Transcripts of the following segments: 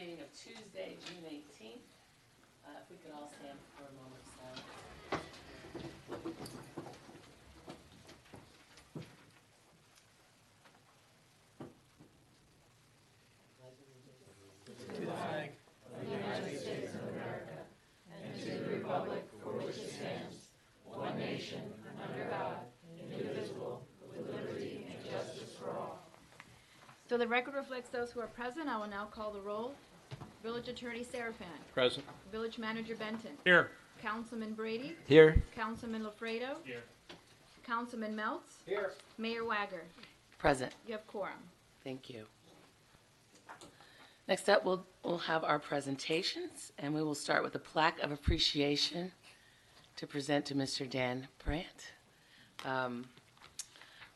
meeting of Tuesday, June 18th. If we could all stand for a moment of silence. To the flag of the United States of America and to the republic for which it stands, one nation, under God, indivisible, with liberty and justice for all. So the record reflects those who are present. I will now call the roll. Village Attorney Serafan. Present. Village Manager Benton. Here. Councilman Brady. Here. Councilman Lafredo. Here. Councilman Meltz. Here. Mayor Wagger. Present. You have quorum. Thank you. Next up, we'll have our presentations, and we will start with a plaque of appreciation to present to Mr. Dan Brandt.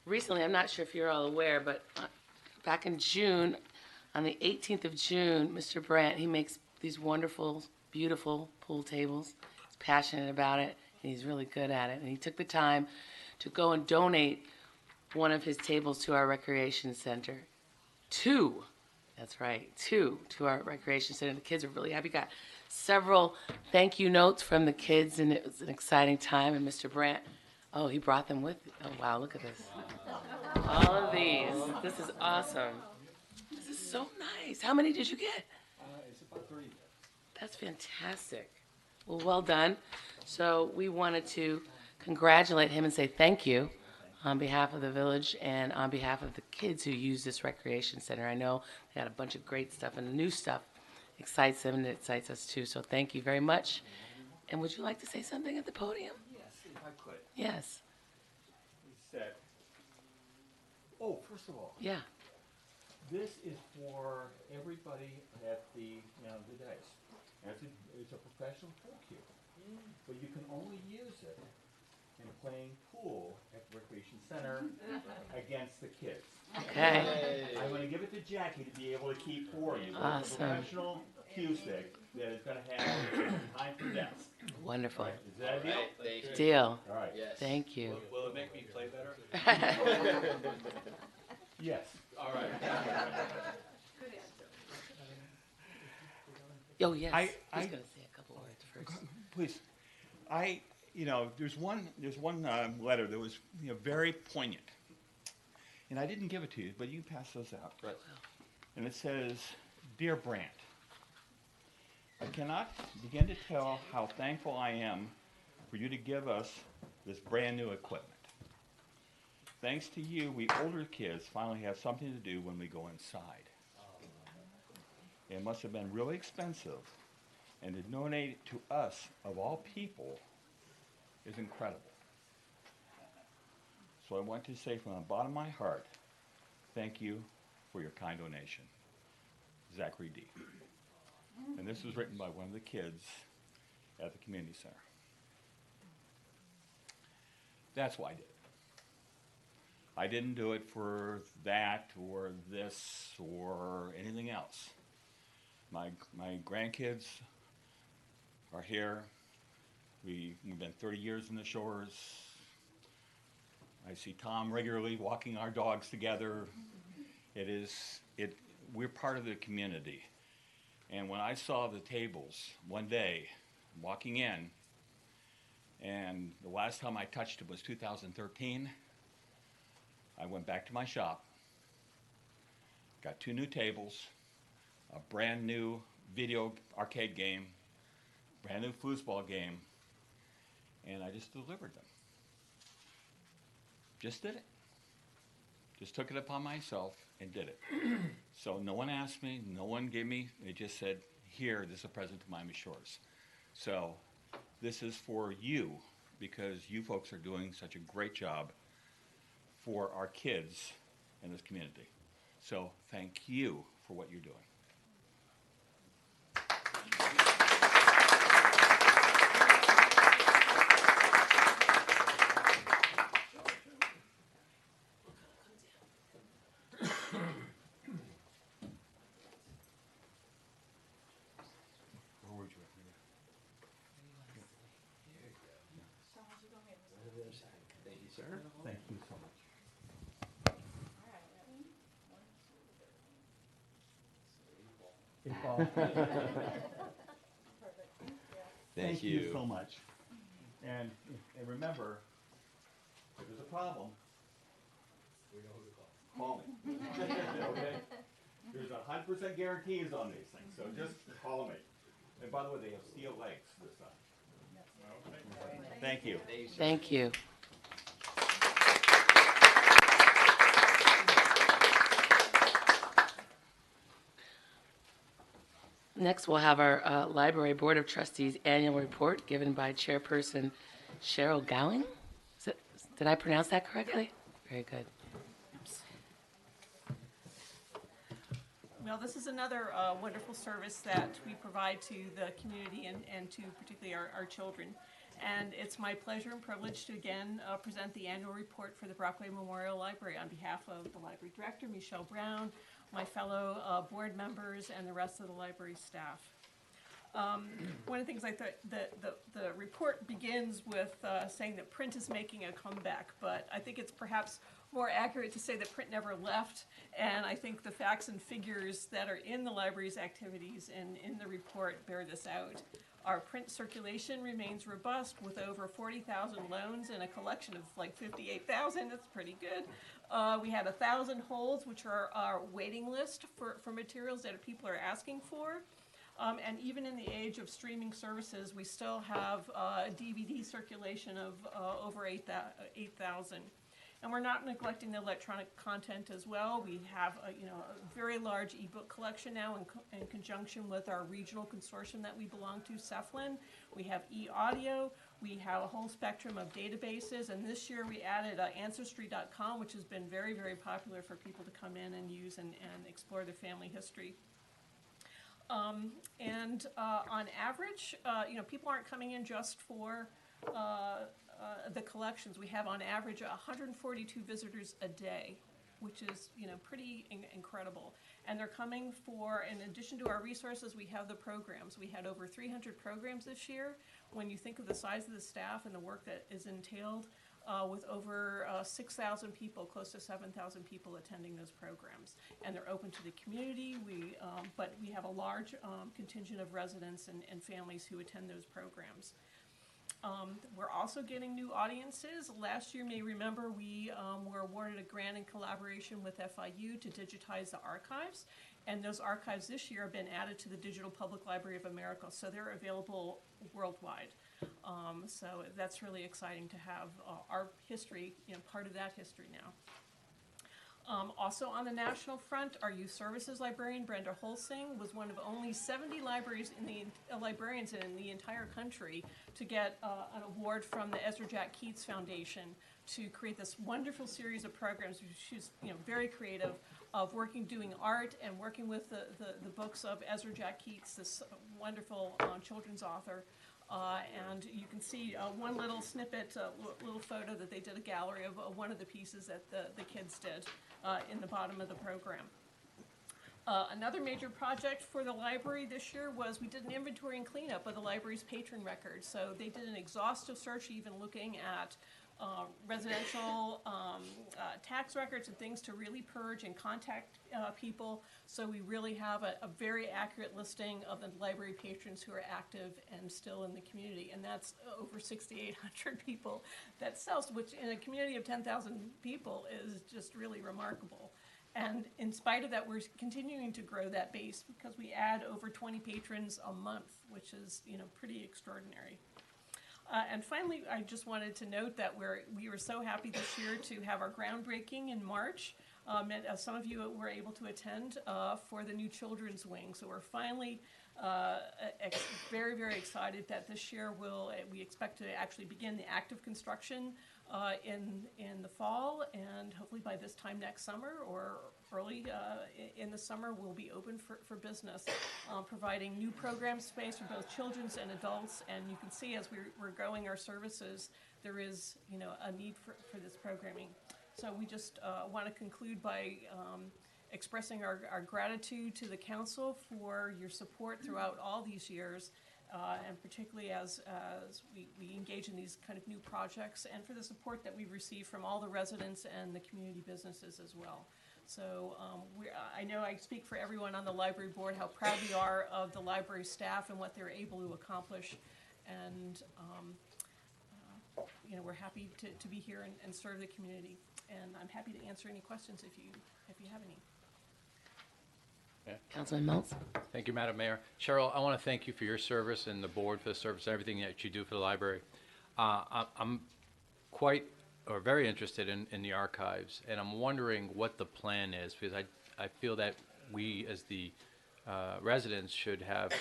Recently, I'm not sure if you're all aware, but back in June, on the 18th of June, Mr. Brandt, he makes these wonderful, beautiful pool tables. He's passionate about it, and he's really good at it. And he took the time to go and donate one of his tables to our recreation center. Two, that's right, two to our recreation center. The kids are really happy. Got several thank you notes from the kids, and it was an exciting time. And Mr. Brandt, oh, he brought them with. Oh, wow, look at this. All of these. This is awesome. This is so nice. How many did you get? It's about 30. That's fantastic. Well done. So we wanted to congratulate him and say thank you on behalf of the village and on behalf of the kids who use this recreation center. I know they got a bunch of great stuff, and the new stuff excites them and it excites us too. So thank you very much. And would you like to say something at the podium? Yes, if I could. Yes. He said, oh, first of all, Yeah. this is for everybody at the dice. It's a professional pool cue, but you can only use it in playing pool at the recreation center against the kids. Okay. I'm going to give it to Jackie to be able to keep for you. It's a Awesome. professional cue stick that is going to have behind the desk. Wonderful. Is that a deal? Thank you. Deal. All right. Yes. Thank you. Will it make me play better? Yes. All right. Oh, yes. I- He's going to say a couple words first. Please, there's one letter that was very poignant, and I didn't give it to you, but you can pass those out. Right. And it says, "Dear Brandt, I cannot begin to tell how thankful I am for you to give us this brand new equipment. Thanks to you, we older kids finally have something to do when we go inside. It must have been really expensive, and to donate it to us, of all people, is incredible. So I want to say from the bottom of my heart, thank you for your kind donation. Zachary D." And this was written by one of the kids at the community center. That's why I did it. I didn't do it for that or this or anything else. My grandkids are here. We've been 30 years in the shores. I see Tom regularly walking our dogs together. We're part of the community. And when I saw the tables one day, walking in, and the last time I touched it was 2013, I went back to my shop, got 2 new tables, a brand new video arcade game, brand new foosball game, and I just delivered them. Just did it. Just took it upon myself and did it. So no one asked me, no one gave me, they just said, here, this is a present to Miami Shores. So this is for you because you folks are doing such a great job for our kids in this community. So thank you for what you're doing. Thank you, sir. Thank you so much. It falls. Thank you. so much. And remember, if there's a problem, we know who to call. Call me. Okay? There's 100% guarantees on these things, so just call me. And by the way, they have steel legs this time. Okay. Thank you. Thank you. Next, we'll have our Library Board of Trustees Annual Report given by Chairperson Cheryl Gowing. Did I pronounce that correctly? Very good. Well, this is another wonderful service that we provide to the community and to particularly our children. And it's my pleasure and privilege to again present the annual report for the Brockway Memorial Library on behalf of the library director, Michelle Brown, my fellow board members, and the rest of the library staff. One of the things I thought, the report begins with saying that print is making a comeback, but I think it's perhaps more accurate to say that print never left, and I think the facts and figures that are in the library's activities and in the report bear this out. Our print circulation remains robust with over 40,000 loans and a collection of like 58,000. That's pretty good. We had 1,000 holds, which are our waiting list for materials that people are asking for. And even in the age of streaming services, we still have a DVD circulation of over 8,000. And we're not neglecting the electronic content as well. We have a very large ebook collection now in conjunction with our regional consortium that we belong to, CEFLIN. We have e-audio. We have a whole spectrum of databases. And this year we added Ancestry.com, which has been very, very popular for people to come in and use and explore their family history. On average, people aren't coming in just for the collections. We have on average 142 visitors a day, which is pretty incredible. And they're coming for, in addition to our resources, we have the programs. We had over 300 programs this year. When you think of the size of the staff and the work that is entailed, with over 6,000 people, close to 7,000 people attending those programs. And they're open to the community, but we have a large contingent of residents and families who attend those programs. We're also getting new audiences. Last year, you may remember, we were awarded a grant in collaboration with FIU to digitize the archives. And those archives this year have been added to the Digital Public Library of America, so they're available worldwide. So that's really exciting to have our history, part of that history now. Also on the national front, our youth services librarian, Brenda Holsing, was one of only 70 librarians in the entire country to get an award from the Ezra Jack Keats Foundation to create this wonderful series of programs. She's very creative, of doing art and working with the books of Ezra Jack Keats, this wonderful children's author. And you can see one little snippet, little photo that they did a gallery of one of the pieces that the kids did in the bottom of the program. Another major project for the library this year was we did an inventory and cleanup of the library's patron records. So they did an exhaustive search, even looking at residential tax records and things to really purge and contact people. So we really have a very accurate listing of the library patrons who are active and still in the community. And that's over 6,800 people that sells, which in a community of 10,000 people is just really remarkable. And in spite of that, we're continuing to grow that base because we add over 20 patrons a month, which is pretty extraordinary. And finally, I just wanted to note that we were so happy this year to have our groundbreaking in March. Some of you were able to attend for the new children's wing. So we're finally very, very excited that this year we expect to actually begin the active construction in the fall, and hopefully by this time next summer or early in the summer we'll be open for business, providing new program space for both children's and adults. And you can see as we're growing our services, there is a need for this programming. So we just want to conclude by expressing our gratitude to the council for your support throughout all these years. And particularly as we engage in these kind of new projects, and for the support that we've received from all the residents and the community businesses as well. So I know I speak for everyone on the library board, how proud we are of the library staff and what they're able to accomplish. And, we're happy to be here and serve the community. And I'm happy to answer any questions if you have any. Councilman Meltz? Thank you, Madam Mayor. Cheryl, I want to thank you for your service and the board for the service, everything that you do for the library. I'm quite or very interested in the archives, and I'm wondering what the plan is, because I feel that we as the residents should have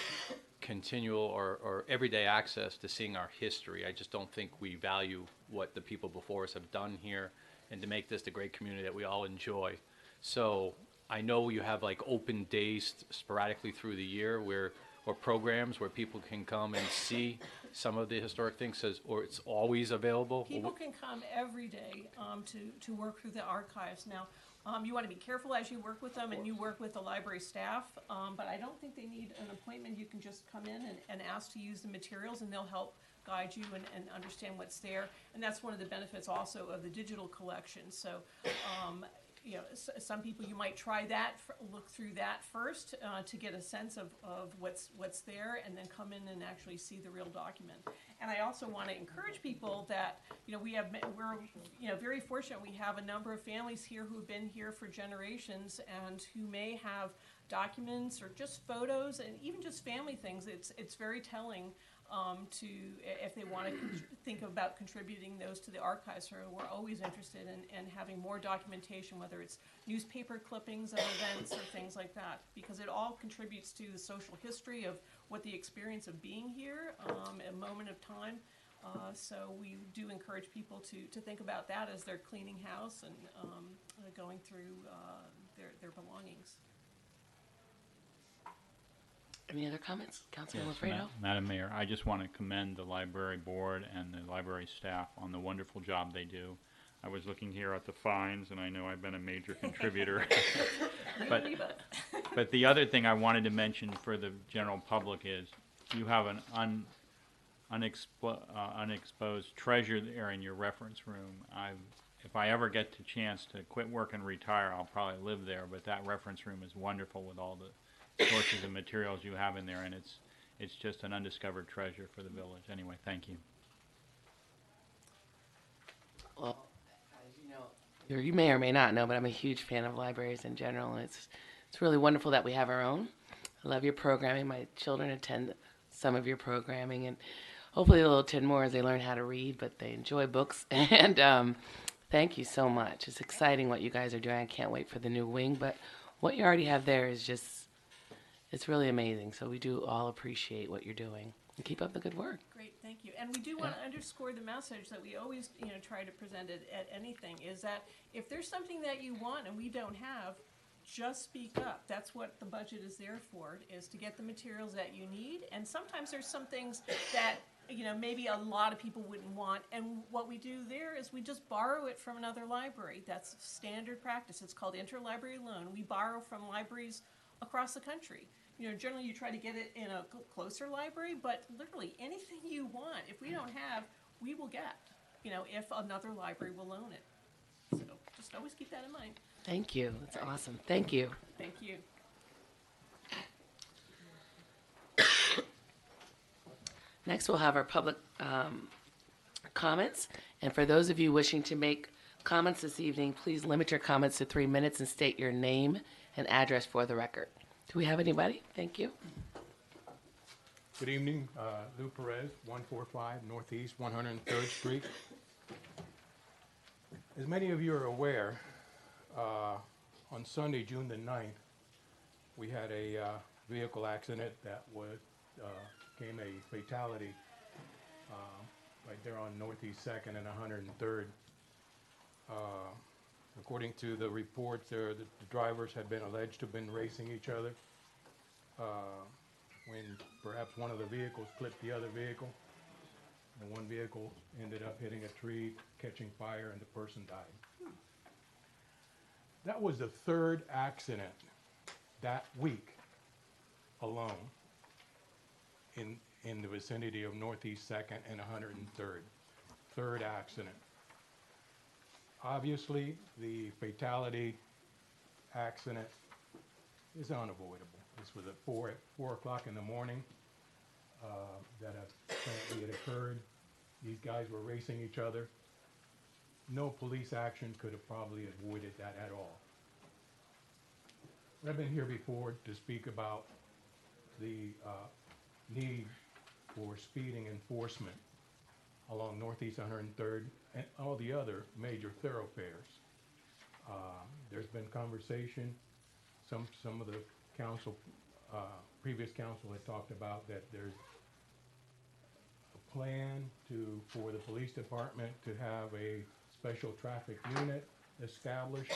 continual or everyday access to seeing our history. I just don't think we value what the people before us have done here, and to make this the great community that we all enjoy. So I know you have like open days sporadically through the year or programs where people can come and see some of the historic things, or it's always available? People can come every day to work through the archives. Now, you want to be careful as you work with them, and you work with the library staff, but I don't think they need an appointment. You can just come in and ask to use the materials, and they'll help guide you and understand what's there. And that's one of the benefits also of the digital collection. So, some people, you might try that, look through that first to get a sense of what's there, and then come in and actually see the real document. And I also want to encourage people that, we're very fortunate. We have a number of families here who've been here for generations and who may have documents or just photos and even just family things. It's very telling if they want to think about contributing those to the archives. So we're always interested in having more documentation, whether it's newspaper clippings of events or things like that, because it all contributes to the social history of what the experience of being here, a moment of time. So we do encourage people to think about that as they're cleaning house and going through their belongings. Any other comments? Councilman Yes, Lafredo? Madam Mayor, I just want to commend the library board and the library staff on the wonderful job they do. I was looking here at the fines, and I know I've been a major contributor. But the other thing I wanted to mention for the general public is you have an unexposed treasure there in your reference room. If I ever get the chance to quit work and retire, I'll probably live there, but that reference room is wonderful with all the sources of materials you have in there, and it's just an undiscovered treasure for the village. Anyway, thank you. Well, as you know, or you may or may not know, but I'm a huge fan of libraries in general, and it's really wonderful that we have our own. I love your programming. My children attend some of your programming, and hopefully they'll attend more as they learn how to read, but they enjoy books. And thank you so much. It's exciting what you guys are doing. I can't wait for the new wing, but what you already have there is just, it's really amazing. So we do all appreciate what you're doing. And keep up the good work. Great, thank you. And we do want to underscore the message that we always, try to present it at anything, is that if there's something that you want and we don't have, just speak up. That's what the budget is there for, is to get the materials that you need. And sometimes there's some things that, maybe a lot of people wouldn't want. And what we do there is we just borrow it from another library. That's standard practice. It's called interlibrary loan. We borrow from libraries across the country. Generally you try to get it in a closer library, but literally anything you want, if we don't have, we will get, if another library will loan it. So just always keep that in mind. Thank you. That's awesome. Thank you. Thank you. Next, we'll have our public comments. And for those of you wishing to make comments this evening, please limit your comments to 3 minutes and state your name and address for the record. Do we have anybody? Thank you. Good evening, Lou Perez, 145 Northeast 103rd Street. As many of you are aware, on Sunday, June the 9th, we had a vehicle accident that became a fatality right there on Northeast 2nd and 103rd. According to the reports, the drivers had been alleged to have been racing each other when perhaps one of the vehicles clipped the other vehicle. And one vehicle ended up hitting a tree, catching fire, and the person died. That was the third accident that week alone in the vicinity of Northeast 2nd and 103rd. Third accident. Obviously, the fatality accident is unavoidable. This was at 4 o'clock in the morning that apparently it occurred. These guys were racing each other. No police action could have probably avoided that at all. I've been here before to speak about the need for speeding enforcement along Northeast 103rd and all the other major thoroughfares. There's been conversation. Some of the council, previous council had talked about that there's a plan for the police department to have a special traffic unit established.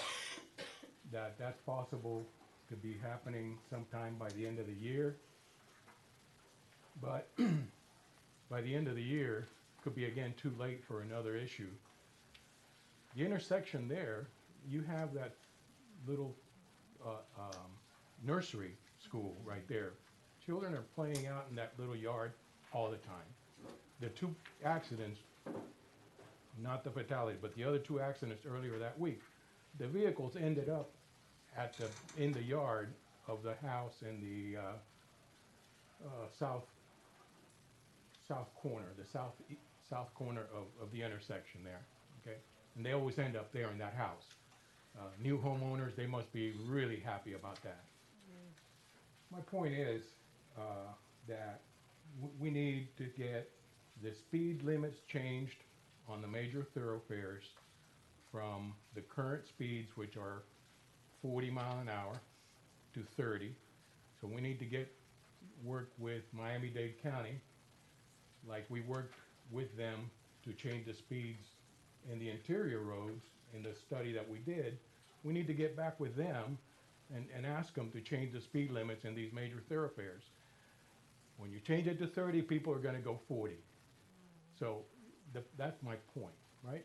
That's possible to be happening sometime by the end of the year. But by the end of the year, could be again too late for another issue. The intersection there, you have that little nursery school right there. Children are playing out in that little yard all the time. The two accidents, not the fatality, but the other two accidents earlier that week, the vehicles ended up in the yard of the house in the south corner, the south corner of the intersection there, okay? And they always end up there in that house. New homeowners, they must be really happy about that. My point is that we need to get the speed limits changed on the major thoroughfares from the current speeds, which are 40 mile an hour, to 30. So we need to work with Miami-Dade County, like we worked with them to change the speeds in the interior roads in the study that we did. We need to get back with them and ask them to change the speed limits in these major thoroughfares. When you change it to 30, people are going to go 40. So that's my point, right?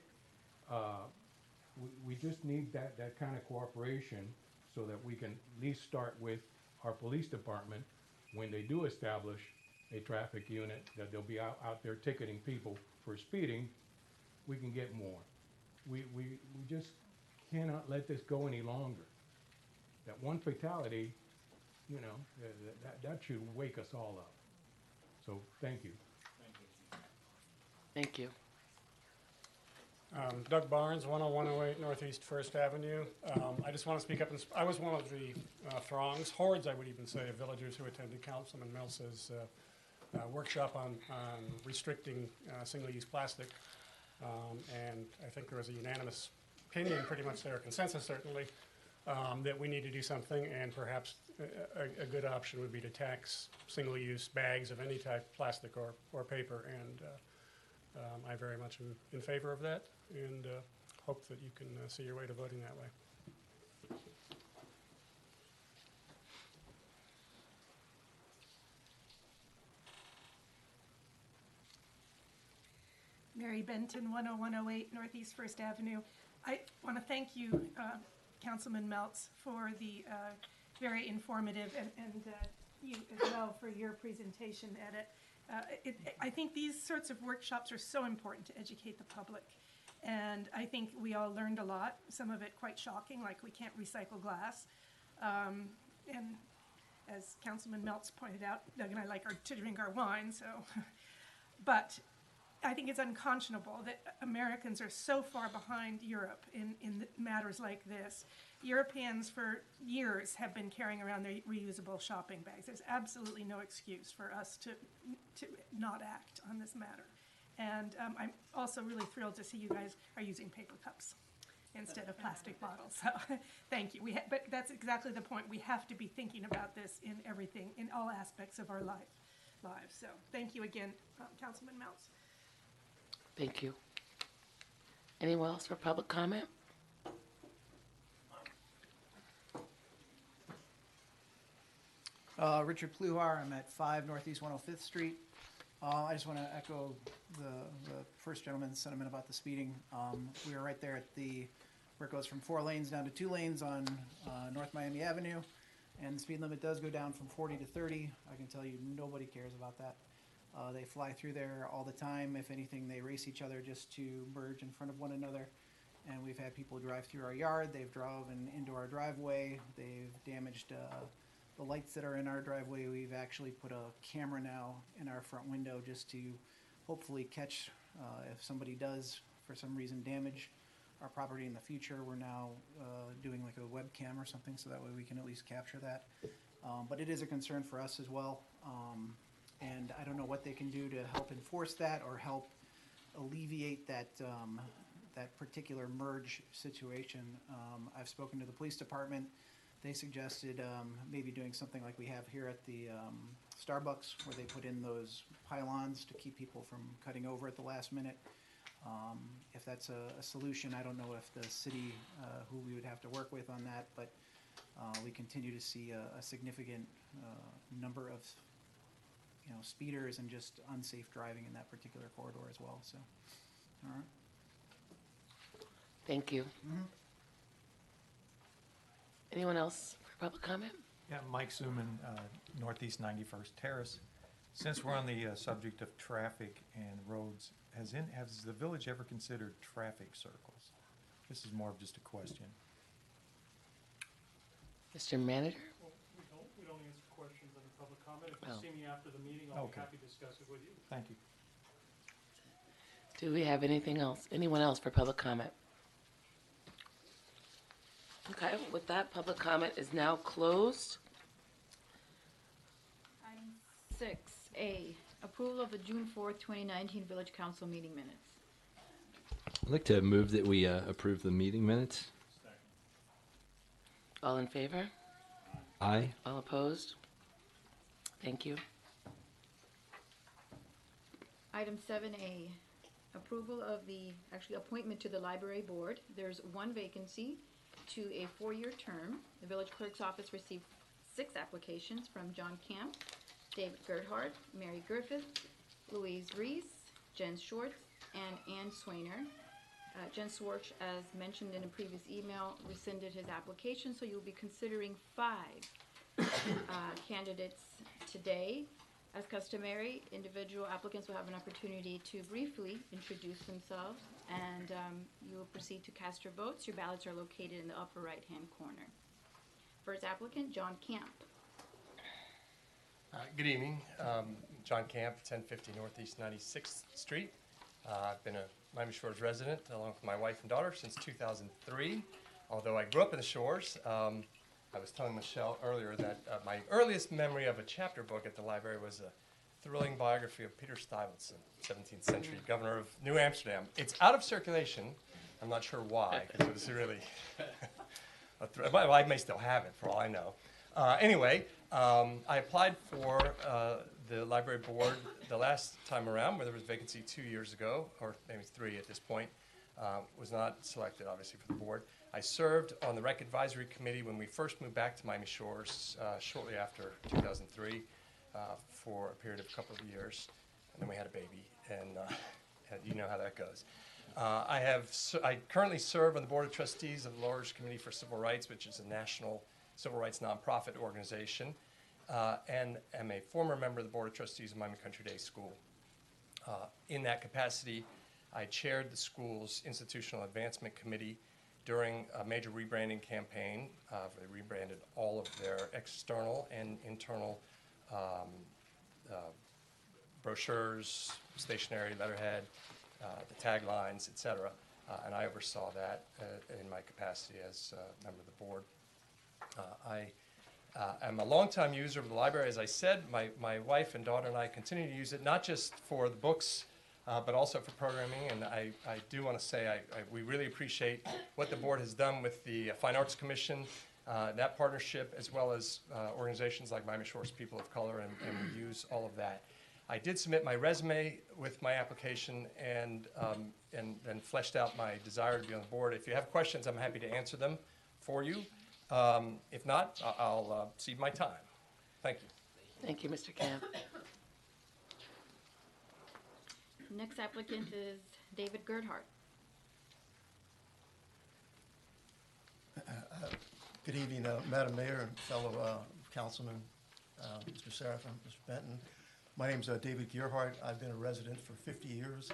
We just need that kind of cooperation so that we can at least start with our police department when they do establish a traffic unit, that they'll be out there ticketing people for speeding. We can get more. We just cannot let this go any longer. That one fatality, you know, that should wake us all up. So thank you. Thank you. Doug Barnes, 10108 Northeast First Avenue. I just want to speak up. I was one of the throngs, hordes I would even say, of villagers who attended Councilman Mills' workshop on restricting single-use plastic. And I think there was a unanimous opinion, pretty much there, a consensus certainly, that we need to do something, and perhaps a good option would be to tax single-use bags of any type, plastic or paper, and I very much am in favor of that, and hope that you can see your way to voting that way. Mary Benton, 10108 Northeast First Avenue. I want to thank you, Councilman Meltz, for the very informative, and you as well for your presentation at it. I think these sorts of workshops are so important to educate the public. And I think we all learned a lot, some of it quite shocking, like we can't recycle glass. And as Councilman Meltz pointed out, Doug and I like to drink our wine, so. But I think it's unconscionable that Americans are so far behind Europe in matters like this. Europeans for years have been carrying around their reusable shopping bags. There's absolutely no excuse for us to not act on this matter. And I'm also really thrilled to see you guys are using paper cups instead of plastic bottles. So thank you. But that's exactly the point. We have to be thinking about this in everything, in all aspects of our lives. So thank you again, Councilman Meltz. Thank you. Anyone else for public comment? Richard Pluhar, I'm at 5 Northeast 105th Street. I just want to echo the first gentleman's sentiment about the speeding. We are right there at where it goes from 4 lanes down to 2 lanes on North Miami Avenue, and the speed limit does go down from 40 to 30. I can tell you nobody cares about that. They fly through there all the time. If anything, they race each other just to merge in front of one another. and we've had people drive through our yard, they've driven into our driveway, they've damaged the lights that are in our driveway. We've actually put a camera now in our front window just to hopefully catch if somebody does, for some reason, damage our property in the future. We're now doing like a webcam or something, so that way we can at least capture that. But it is a concern for us as well. And I don't know what they can do to help enforce that or help alleviate that that particular merge situation. I've spoken to the police department. They suggested maybe doing something like we have here at the Starbucks, where they put in those pylons to keep people from cutting over at the last minute. If that's a solution, I don't know if the city, who we would have to work with on that, but we continue to see a significant number of speeders and just unsafe driving in that particular corridor as well. So, all right. Thank you. Anyone else for public comment? Yeah, Mike Zuman, Northeast 91st Terrace. Since we're on the subject of traffic and roads, has the village ever considered traffic circles? This is more of just a question. Mr. Manager? Well, we don't answer questions under public comment. If you Oh. see me after the meeting, I'll be Okay. happy to discuss it with you. Thank you. Do we have anything else? Anyone else for public comment? Okay, with that, public comment is now closed. Item 6A, approval of the June 4th, 2019 Village Council meeting minutes. I'd like to move that we approve the meeting minutes. All in favor? Aye. All opposed? Thank you. Item 7A, approval of appointment to the library board. There's one vacancy to a 4-year term. The village clerk's office received 6 applications from John Camp, David Gerhardt, Mary Griffith, Louise Reese, Jen Schwartz, and Ann Swainer. Jen Schwartz, as mentioned in a previous email, rescinded his application, so you'll be considering 5 candidates today. As customary, individual applicants will have an opportunity to briefly introduce themselves, and you will proceed to cast your votes. Your ballots are located in the upper right-hand corner. First applicant, John Camp. Good evening. John Camp, 1050 Northeast 96th Street. I've been a Miami Shores resident along with my wife and daughter since 2003. Although I grew up in the Shores, I was telling Michelle earlier that my earliest memory of a chapter book at the library was a thrilling biography of Peter Stuyvesant, 17th century governor of New Amsterdam. It's out of circulation. I'm not sure why, because it was really well, I may still have it for all I know. Anyway, I applied for the library board the last time around, where there was a vacancy 2 years ago, or maybe 3 at this point. Was not selected, obviously, for the board. I served on the Rec Advisory Committee when we first moved back to Miami Shores shortly after 2003 for a period of a couple of years. And then we had a baby, and you know how that goes. I currently serve on the Board of Trustees of the Lawyers Committee for Civil Rights, which is a national civil rights nonprofit organization, and am a former member of the Board of Trustees of Miami Country Day School. In that capacity, I chaired the school's Institutional Advancement Committee during a major rebranding campaign. They rebranded all of their external and internal brochures, stationery, letterhead, the taglines, etc. And I oversaw that in my capacity as a member of the board. I am a longtime user of the library. As I said, my wife and daughter and I continue to use it, not just for the books, but also for programming. And I do want to say we really appreciate what the board has done with the Fine Arts Commission, that partnership, as well as organizations like Miami Shores People of Color, and we use all of that. I did submit my resume with my application and then fleshed out my desire to be on the board. If you have questions, I'm happy to answer them for you. If not, I'll cede my time. Thank you. Thank you, Mr. Camp. Next applicant is David Gerhardt. Good evening, Madam Mayor and fellow councilman, Mr. Serafin, Mr. Benton. My name is David Gerhardt. I've been a resident for 50 years.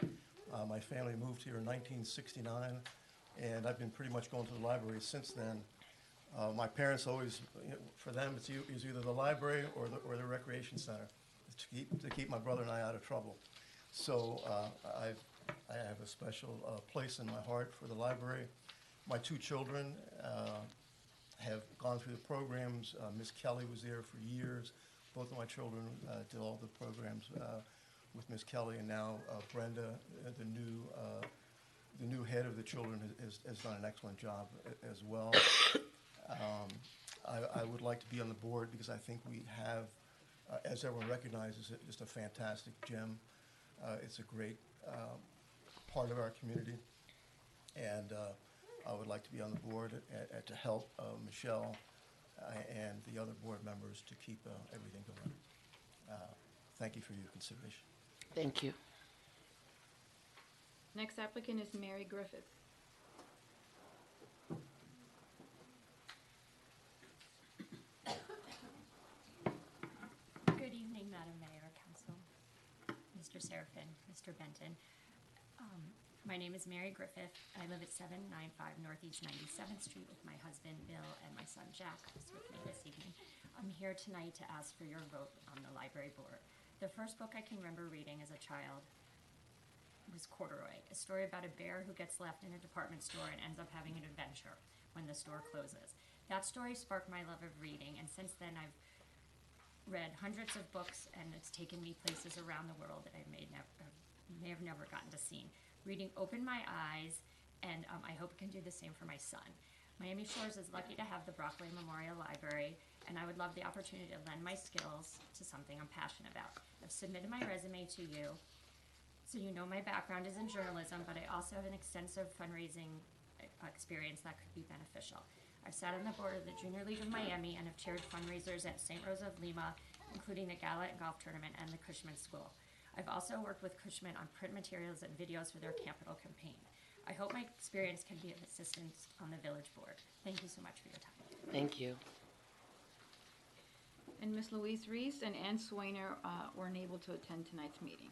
My family moved here in 1969 and I've been pretty much going to the library since then. My parents always, for them, it's either the library or the recreation center to keep my brother and I out of trouble. So I have a special place in my heart for the library. My two children have gone through the programs. Miss Kelly was there for years. Both of my children did all the programs with Miss Kelly, and now Brenda, the new head of the children, has done an excellent job as well. I would like to be on the board because I think we have, as everyone recognizes it, just a fantastic gem. It's a great part of our community, and I would like to be on the board to help Michelle and the other board members to keep everything going. Thank you for your consideration. Thank you. Next applicant is Mary Griffith. Good evening, Madam Mayor, Council, Mr. Serafin, Mr. Benton. My name is Mary Griffith. I live at 795 Northeast 97th Street with my husband, Bill, and my son, Jack, who's with me this evening. I'm here tonight to ask for your vote on the library board. The first book I can remember reading as a child was Corduroy, a story about a bear who gets left in a department store and ends up having an adventure when the store closes. That story sparked my love of reading, and since then I've read hundreds of books, and it's taken me places around the world that I may have never gotten to see. Reading opened my eyes, and I hope it can do the same for my son. Miami Shores is lucky to have the Brockway Memorial Library, and I would love the opportunity to lend my skills to something I'm passionate about. I've submitted my resume to you, so you know my background is in journalism, but I also have an extensive fundraising experience that could be beneficial. I've sat on the board of the Junior League of Miami and have chaired fundraisers at St. Rose of Lima, including the Gala and Golf Tournament and the Cushman School. I've also worked with Cushman on print materials and videos for their capital campaign. I hope my experience can be of assistance on the village board. Thank you so much for your time. Thank you. And Ms. Louise Reese and Ann Swainer were unable to attend tonight's meeting.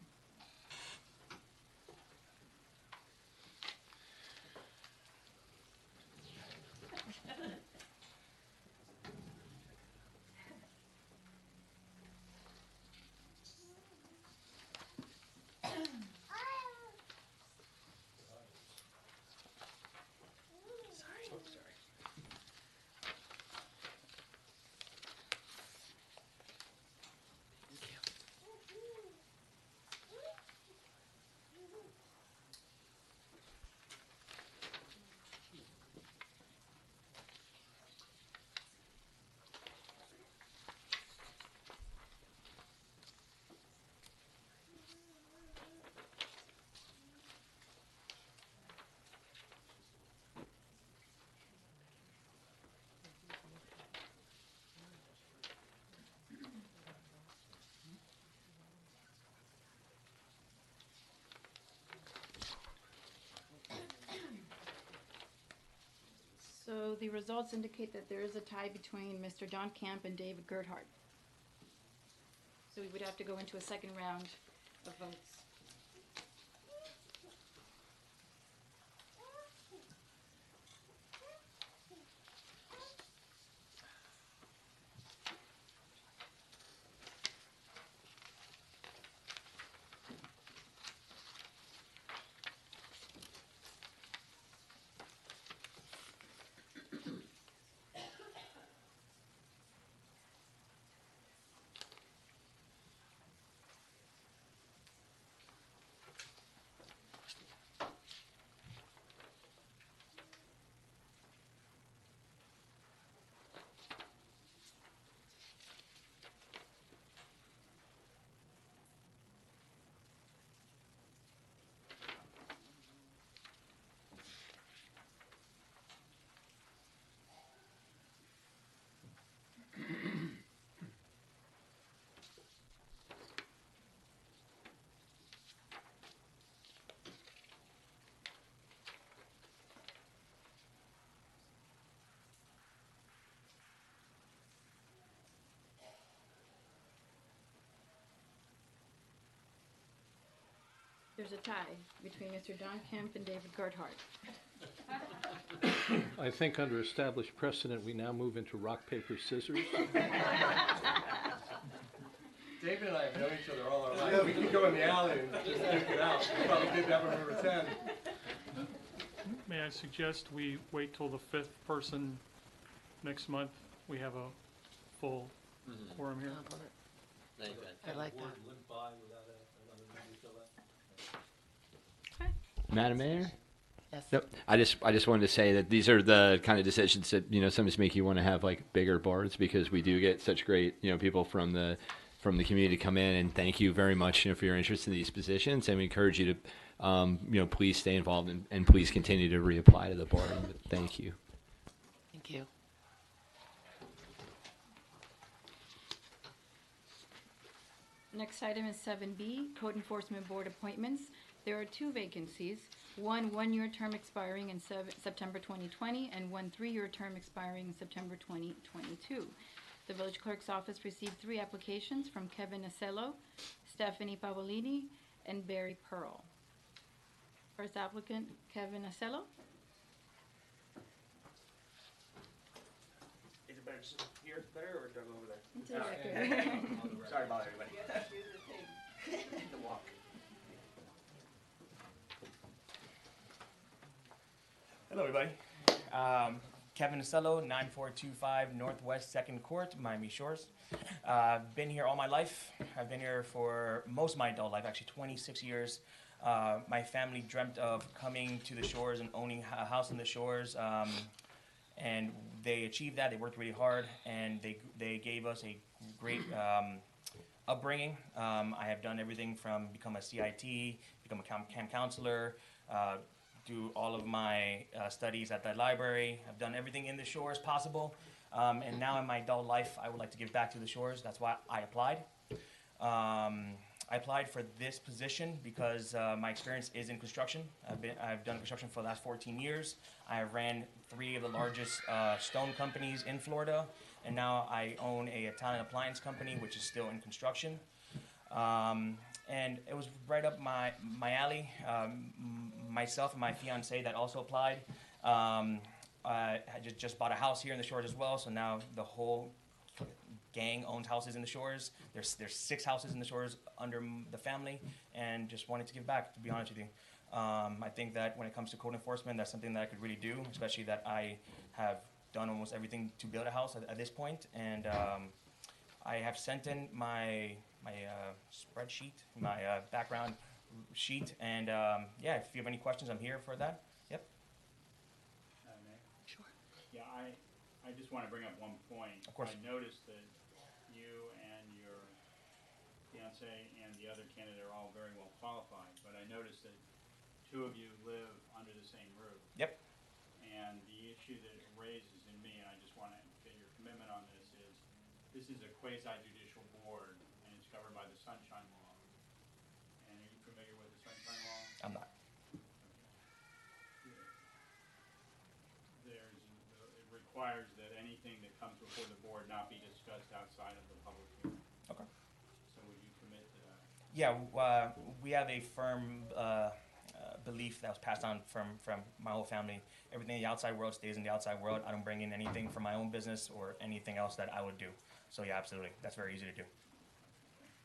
So the results indicate that there is a tie between Mr. Don Camp and David Gerhardt. So we would have to go into a second round of votes. There's a tie between Mr. Don Kemp and David Gerhardt. I think under established precedent, we now move into rock, paper, scissors. David and I have known each other all our lives. We can go in the alley and just duke it out. We probably did that when we were 10. May I suggest we wait till the 5th person next month? We have a full quorum here. I like that. Madam Mayor? Yes. Nope. I just wanted to say that these are the kind of decisions that, sometimes make you want to have like bigger boards, because we do get such great, people from the community come in, and thank you very much, for your interest in these positions, and we encourage you to, please stay involved and please continue to reapply to the board. Thank you. Thank you. Next item is 7B, Code Enforcement Board appointments. There are 2 vacancies, one one-year term expiring in September 2020 and one 3-year term expiring in September 2022. The village clerk's office received 3 applications from Kevin Acello, Stephanie Pavolini, and Barry Pearl. First applicant, Kevin Acello. Is it better just here better, or do I go over there? Into the record. Sorry about everybody. The walk. Hello, everybody. Kevin Acello, 9425 Northwest 2nd Court, Miami Shores. Been here all my life. I've been here for most of my adult life, actually 26 years. My family dreamt of coming to the Shores and owning a house in the Shores. And they achieved that. They worked really hard, and they gave us a great upbringing. I have done everything from become a CIT, become a camp counselor, do all of my studies at the library. I've done everything in the Shores possible. And now in my adult life, I would like to give back to the Shores. That's why I applied. I applied for this position because my experience is in construction. I've done construction for the last 14 years. I have ran 3 of the largest stone companies in Florida, and now I own a Italian appliance company, which is still in construction. And it was right up my alley. Myself and my fiance that also applied. I just bought a house here in the Shores as well, so now the whole gang owns houses in the Shores. There's 6 houses in the Shores under the family, and just wanted to give back, to be honest with you. I think that when it comes to code enforcement, that's something that I could really do, especially that I have done almost everything to build a house at this point. And I have sent in my spreadsheet, my background sheet, and yeah, if you have any questions, I'm here for that. Yep. Sure. Yeah, I just want to bring up one point. Of course. I noticed that you and your fiance and the other candidate are all very well qualified, but I noticed that 2 of you live under the same roof. Yep. And the issue that it raises in me, and I just want to get your commitment on this is a quasi-judicial board, and it's governed by the Sunshine Law. And are you familiar with the Sunshine Law? I'm not. It requires that anything that comes before the board not be discussed outside of the public hearing. Okay. So would you commit to that? Yeah, we have a firm belief that was passed on from my whole family. Everything in the outside world stays in the outside world. I don't bring in anything from my own business or anything else that I would do. So yeah, absolutely. That's very easy to do.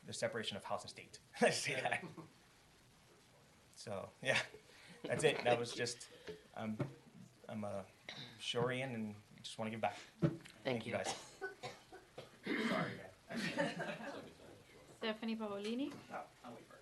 The separation of house and state. Let's say that. So yeah, that's it. That was just, I'm a Shorean and just want to give back. Thank you. Guys. Sorry, man. Stephanie Pavolini. I'll wait for it.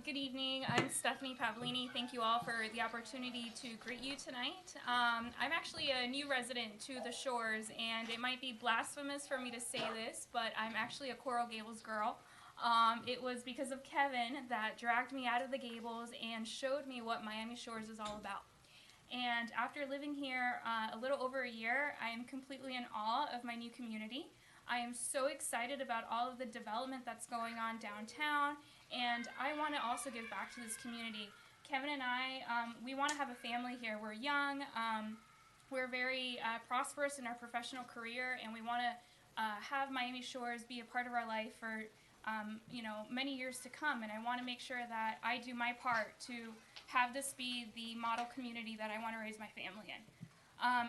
Good evening. I'm Stephanie Pavolini. Thank you all for the opportunity to greet you tonight. I'm actually a new resident to the Shores, and it might be blasphemous for me to say this, but I'm actually a Coral Gables girl. It was because of Kevin that dragged me out of the Gables and showed me what Miami Shores is all about. And after living here a little over a year, I am completely in awe of my new community. I am so excited about all of the development that's going on downtown, and I want to also give back to this community. Kevin and I, we want to have a family here. We're young, we're very prosperous in our professional career, and we want to have Miami Shores be a part of our life for many years to come, and I want to make sure that I do my part to have this be the model community that I want to raise my family in.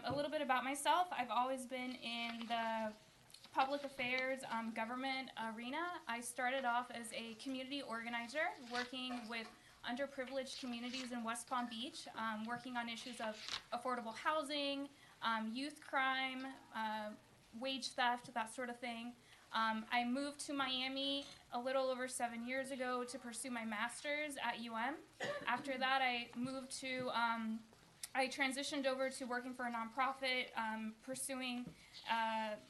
A little bit about myself. I've always been in the public affairs, government arena. I started off as a community organizer, working with underprivileged communities in West Palm Beach, working on issues of affordable housing, youth crime, wage theft, that sort of thing. I moved to Miami a little over 7 years ago to pursue my master's at UM. After that, I transitioned over to working for a nonprofit, pursuing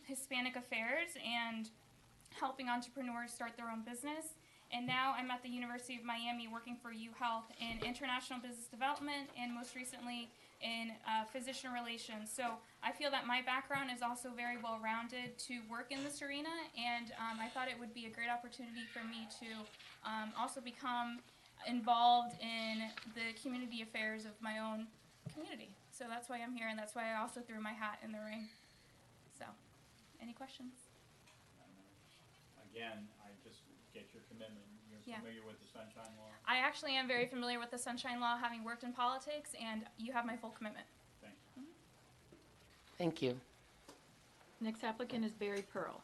Hispanic affairs and helping entrepreneurs start their own business. And now I'm at the University of Miami working for UHealth in international business development and most recently in physician relations. So I feel that my background is also very well rounded to work in this arena, and I thought it would be a great opportunity for me to also become involved in the community affairs of my own community. So that's why I'm here, and that's why I also threw my hat in the ring. So, any questions? Again, I just get your commitment. You're Yeah. familiar with the Sunshine Law? I actually am very familiar with the Sunshine Law, having worked in politics, and you have my full commitment. Thank you. Thank you. Next applicant is Barry Pearl.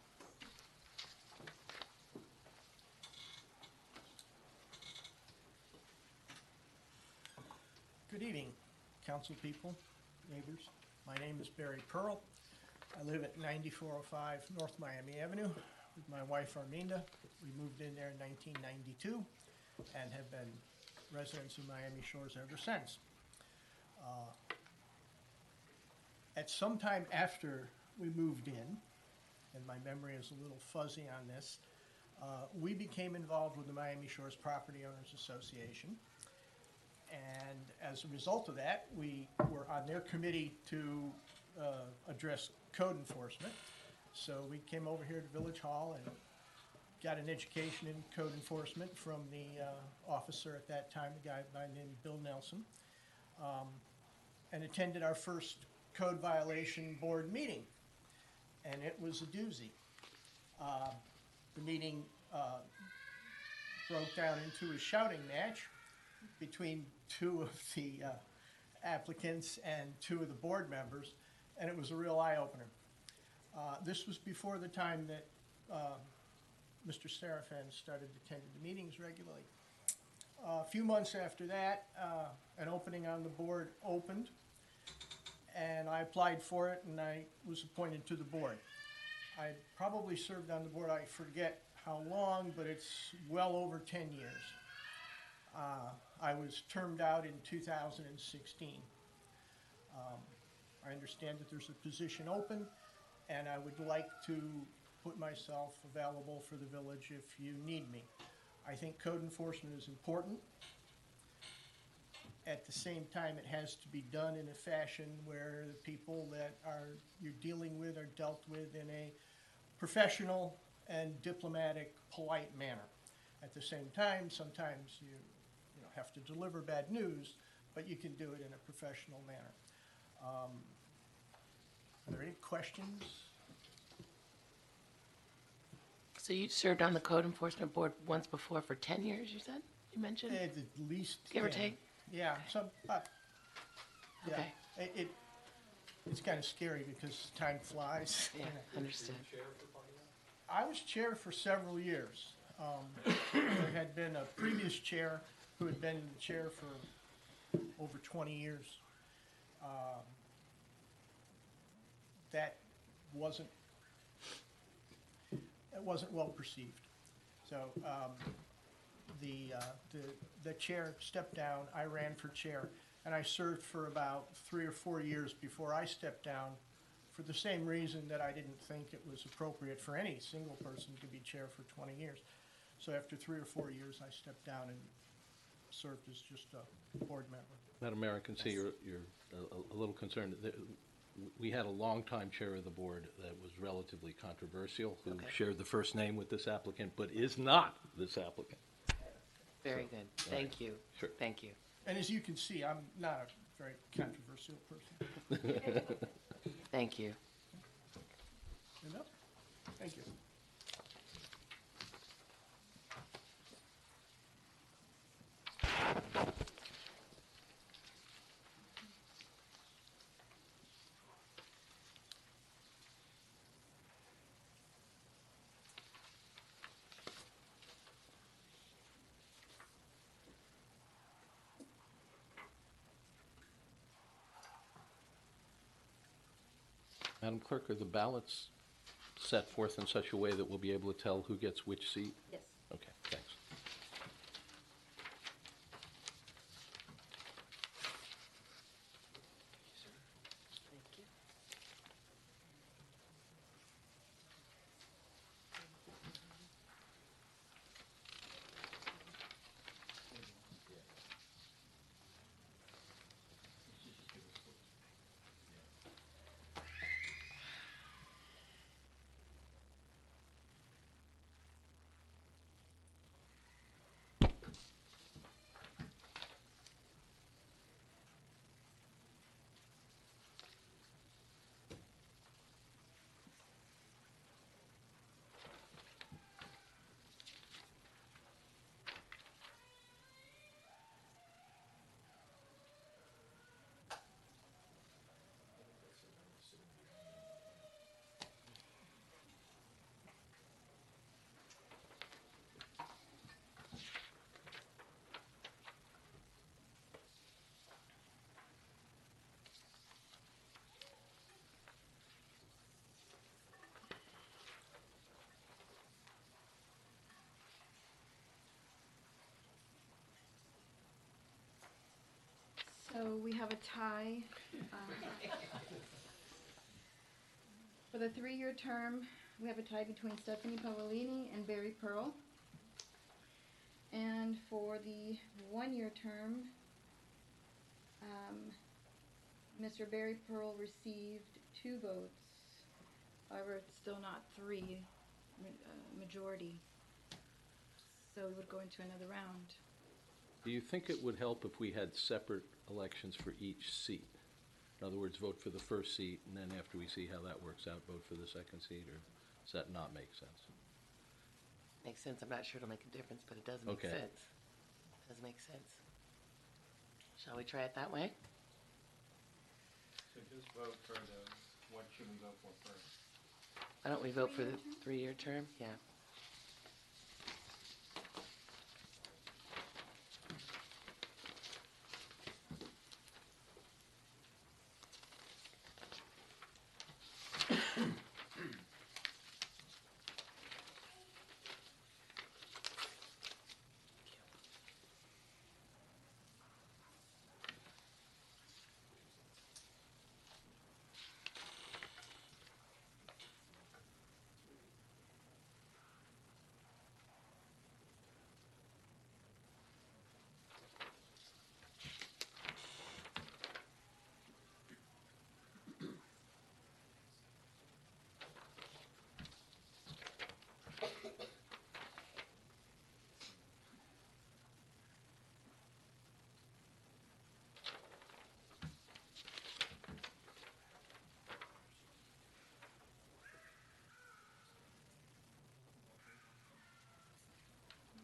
Good evening, council people, neighbors. My name is Barry Pearl. I live at 9405 North Miami Avenue with my wife Arminda. We moved in there in 1992 and have been residents of Miami Shores ever since. At some time after we moved in, and my memory is a little fuzzy on this, we became involved with the Miami Shores Property Owners Association. And as a result of that, we were on their committee to address code enforcement. So we came over here to Village Hall and got an education in code enforcement from the officer at that time, a guy by the name of Bill Nelson, and attended our first code violation board meeting. And it was a doozy. The meeting broke down into a shouting match between two of the applicants and two of the board members, and it was a real eye-opener. This was before the time that Mr. Serafan started attending the meetings regularly. A few months after that, an opening on the board opened, and I applied for it, and I was appointed to the board. I probably served on the board, I forget how long, but it's well over 10 years. I was termed out in 2016. I understand that there's a position open, and I would like to put myself available for the village if you need me. I think code enforcement is important. At the same time, it has to be done in a fashion where the people that you're dealing with are dealt with in a professional and diplomatic, polite manner. At the same time, sometimes you have to deliver bad news, but you can do it in a professional manner. Are there any questions? So you served on the code enforcement board once before for 10 years, you said? You mentioned? At least Give or 10. take? Yeah, yeah. Okay. It's kind of scary because time flies. Yeah, understood. I was chair for several years. There had been a previous chair who had been the chair for over 20 years. That wasn't well perceived. So the chair stepped down. I ran for chair, and I served for about 3 or 4 years before I stepped down, for the same reason that I didn't think it was appropriate for any single person to be chair for 20 years. So after 3 or 4 years, I stepped down and served as just a board member. Madam Mayor, I can see you're a little concerned. We had a longtime chair of the board that was relatively controversial, who shared the first name with this applicant, but is not this applicant. Very good. Thank you. Sure. Thank you. And as you can see, I'm not a very controversial person. Thank you. Enough? Thank you. Madam Clerk, are the ballots set forth in such a way that we'll be able to tell who gets which seat? Yes. Okay, thanks. So we have a tie. For the 3-year term, we have a tie between Stephanie Pavolini and Barry Pearl. And for the 1-year term, Mr. Barry Pearl received 2 votes. However, it's still not 3 majority. So we would go into another round. Do you think it would help if we had separate elections for each seat? In other words, vote for the first seat, and then after we see how that works out, vote for the second seat, or does that not make sense? Makes sense. I'm not sure it'll make a difference, but it does make Okay. sense. Does make sense. Shall we try it that way? So just vote for the, what should we vote for first? Why don't we vote for the 3-year term? Yeah.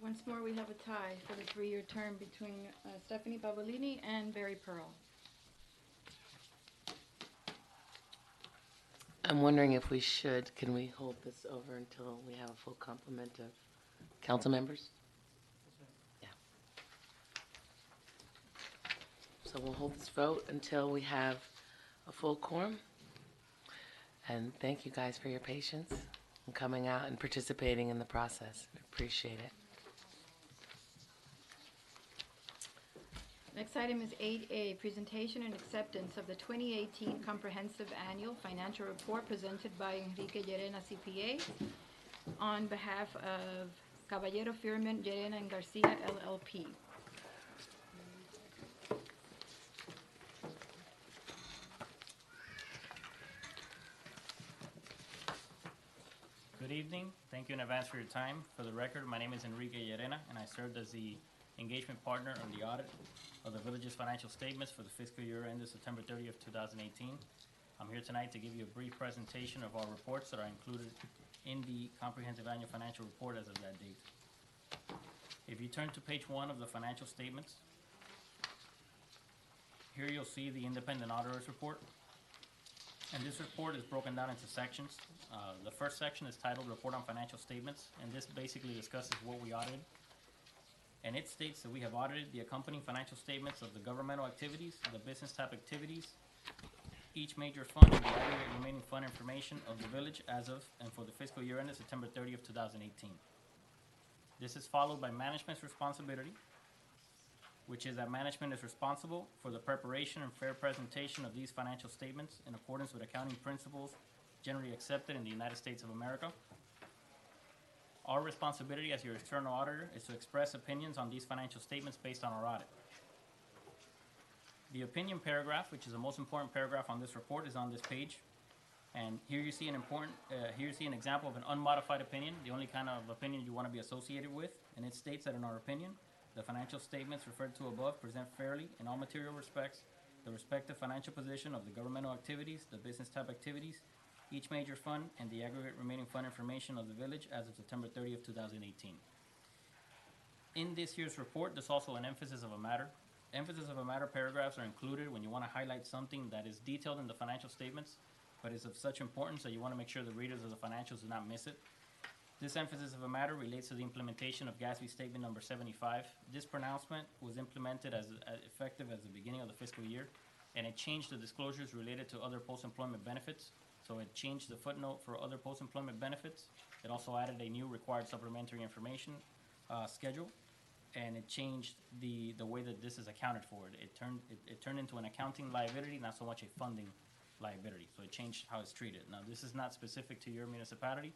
Once more, we have a tie for the 3-year term between Stephanie Pavolini and Barry Pearl. I'm wondering if we should, can we hold this over until we have a full complement of council members? Yeah. So we'll hold this vote until we have a full quorum. And thank you guys for your patience and coming out and participating in the process. We appreciate it. Next item is 8A, presentation and acceptance of the 2018 Comprehensive Annual Financial Report presented by Enrique Llerena CPA on behalf of Caballero Firman Llerena and Garcia LLP. Good evening. Thank you in advance for your time. For the record, my name is Enrique Llerena, and I served as the engagement partner on the audit of the village's financial statements for the fiscal year ended September 30th, 2018. I'm here tonight to give you a brief presentation of our reports that are included in the comprehensive annual financial report as of that date. If you turn to page 1 of the financial statements, here you'll see the independent auditor's report. And this report is broken down into sections. The first section is titled Report on Financial Statements, and this basically discusses what we audited. And it states that we have audited the accompanying financial statements of the governmental activities, the business type activities, each major fund, and the aggregate remaining fund information of the village as of and for the fiscal year ended September 30th, 2018. This is followed by management's responsibility, which is that management is responsible for the preparation and fair presentation of these financial statements in accordance with accounting principles generally accepted in the United States of America. Our responsibility as your external auditor is to express opinions on these financial statements based on our audit. The opinion paragraph, which is the most important paragraph on this report, is on this page. And here you see an example of an unmodified opinion, the only kind of opinion you want to be associated with. And it states that in our opinion, the financial statements referred to above present fairly, in all material respects, the respective financial position of the governmental activities, the business type activities, each major fund, and the aggregate remaining fund information of the village as of September 30th, 2018. In this year's report, there's also an emphasis of a matter. Emphasis of a matter paragraphs are included when you want to highlight something that is detailed in the financial statements, but is of such importance that you want to make sure the readers of the financials do not miss it. This emphasis of a matter relates to the implementation of GASB Statement Number 75. This pronouncement was implemented as effective as the beginning of the fiscal year, and it changed the disclosures related to other post-employment benefits. So it changed the footnote for other post-employment benefits. It also added a new required supplementary information schedule, and it changed the way that this is accounted for. It turned into an accounting liability, not so much a funding liability. So it changed how it's treated. Now, this is not specific to your municipality.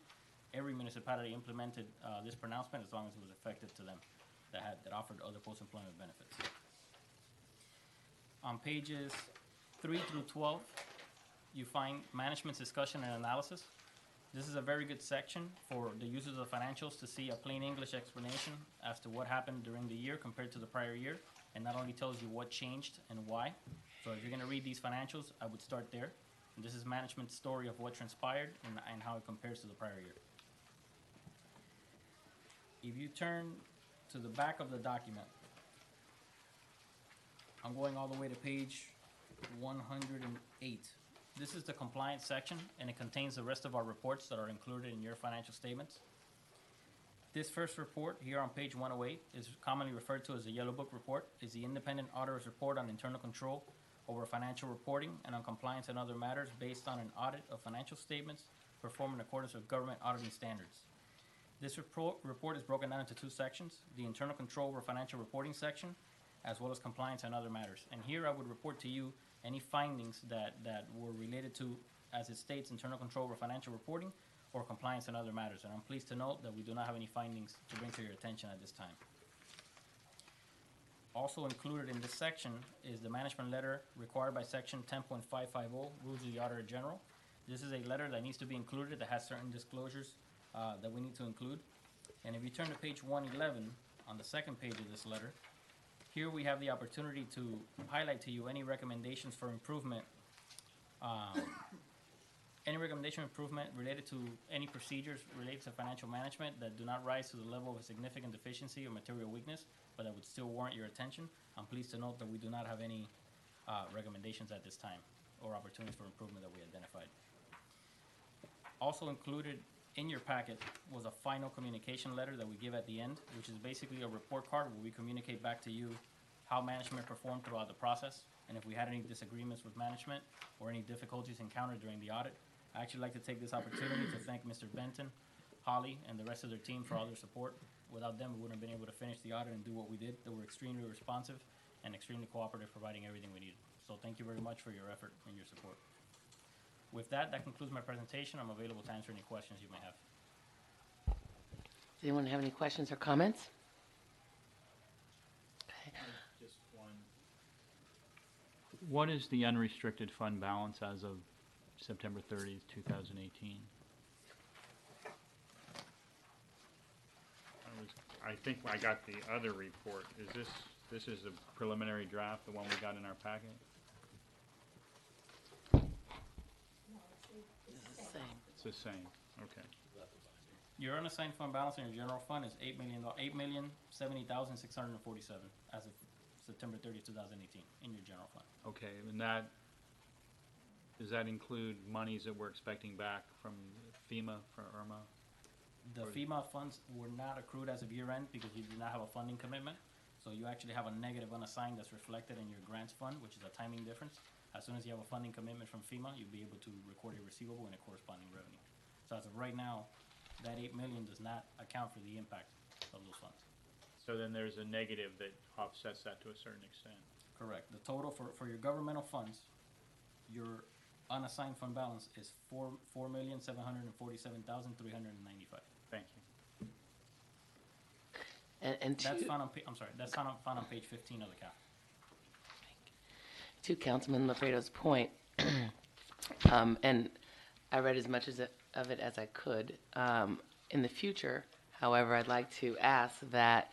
Every municipality implemented this pronouncement as long as it was effective to them that offered other post-employment benefits. On pages 3 through 12, you find management's discussion and analysis. This is a very good section for the users of the financials to see a plain English explanation as to what happened during the year compared to the prior year, and not only tells you what changed and why. So if you're going to read these financials, I would start there. And this is management's story of what transpired and how it compares to the prior year. If you turn to the back of the document, I'm going all the way to page 108. This is the compliance section, and it contains the rest of our reports that are included in your financial statements. This first report here on page 108 is commonly referred to as the Yellow Book Report. It's the independent auditor's report on internal control over financial reporting and on compliance and other matters based on an audit of financial statements performed in accordance with government auditing standards. This report is broken down into two sections, the internal control over financial reporting section, as well as compliance and other matters. And here I would report to you any findings that were related to, as it states, internal control over financial reporting or compliance and other matters. And I'm pleased to note that we do not have any findings to bring to your attention at this time. Also included in this section is the management letter required by section 10.550, Rules of the Auditor General. This is a letter that needs to be included that has certain disclosures that we need to include. And if you turn to page 111, on the second page of this letter, here we have the opportunity to highlight to you any recommendations for improvement, related to any procedures related to financial management that do not rise to the level of a significant deficiency or material weakness, but that would still warrant your attention. I'm pleased to note that we do not have any recommendations at this time or opportunities for improvement that we identified. Also included in your packet was a final communication letter that we give at the end, which is basically a report card where we communicate back to you how management performed throughout the process, and if we had any disagreements with management or any difficulties encountered during the audit. I actually like to take this opportunity to thank Mr. Benton, Holly, and the rest of their team for all their support. Without them, we wouldn't have been able to finish the audit and do what we did. They were extremely responsive and extremely cooperative, providing everything we needed. So thank you very much for your effort and your support. With that concludes my presentation. I'm available to answer any questions you may have. Does anyone have any questions or comments? Okay. Just one. What is the unrestricted fund balance as of September 30th, 2018? I think I got the other report. This is the preliminary draft, the one we got in our packet? It's the same. It's the same. Okay. Your unassigned fund balance in your general fund is $8,070,647 as of September 30th, 2018, in your general fund. Okay, and that, does that include monies that we're expecting back from FEMA, for Irma? The FEMA funds were not accrued as of year end because you did not have a funding commitment. So you actually have a negative unassigned that's reflected in your grants fund, which is a timing difference. As soon as you have a funding commitment from FEMA, you'll be able to record a receivable and a corresponding revenue. So as of right now, that $8 million does not account for the impact of those funds. So then there's a negative that offsets that to a certain extent. Correct. The total for your governmental funds, your unassigned fund balance is $4,747,395. Thank you. And That's to, found on, I'm sorry, that's found on page 15 of the cap. to Councilman Lafredo's point, and I read as much of it as I could. In the future, however, I'd like to ask that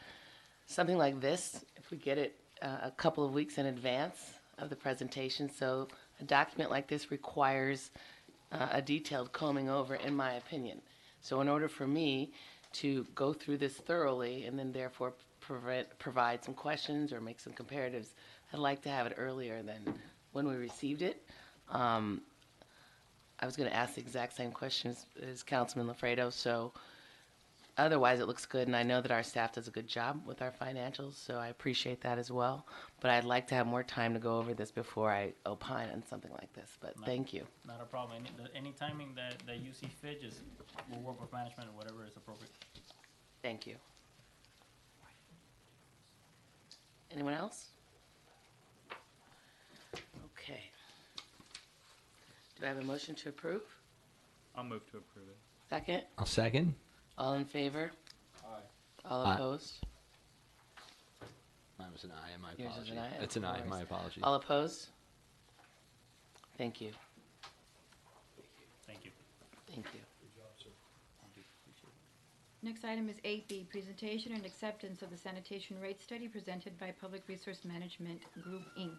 something like this, if we get it a couple of weeks in advance of the presentation, so a document like this requires a detailed combing over, in my opinion. So in order for me to go through this thoroughly and then therefore provide some questions or make some comparatives, I'd like to have it earlier than when we received it. I was going to ask the exact same questions as Councilman Lafredo, so otherwise it looks good, and I know that our staff does a good job with our financials, so I appreciate that as well. But I'd like to have more time to go over this before I opine on something like this, but thank you. Not a problem. Any timing that you see fit, just we'll work with management or whatever is appropriate. Thank you. Anyone else? Okay. Do I have a motion to approve? I'll move to approve it. Second? I'll second. All in favor? Aye. All Aye. opposed? Mine was an aye, my Yours apology. is an aye? It's an No aye, worries. my apology. All opposed? Thank you. Thank you. Thank you. Next item is 8B, presentation and acceptance of the sanitation rate study presented by Public Resource Management Group, Inc.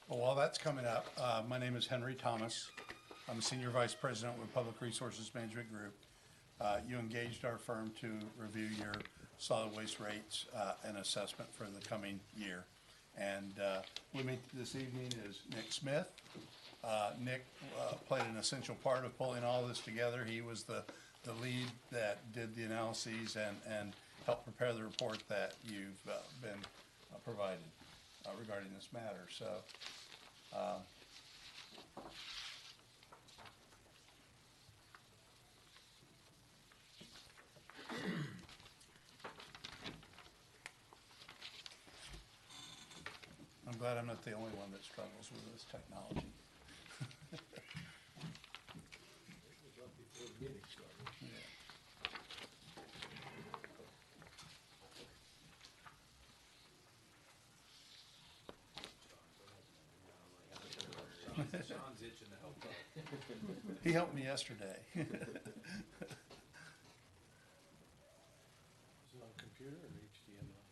Well, while that's coming up, my name is Henry Thomas. I'm Senior Vice President with Public Resources Management Group. You engaged our firm to review your solid waste rates and assessment for the coming year. And with me this evening is Nick Smith. Nick played an essential part of pulling all this together. He was the lead that did the analyses and helped prepare the report that you've been provided regarding this matter. So I'm glad I'm not the only one that struggles with this technology. Sean's itching to help out. He helped me yesterday. Is it on computer or HDMI?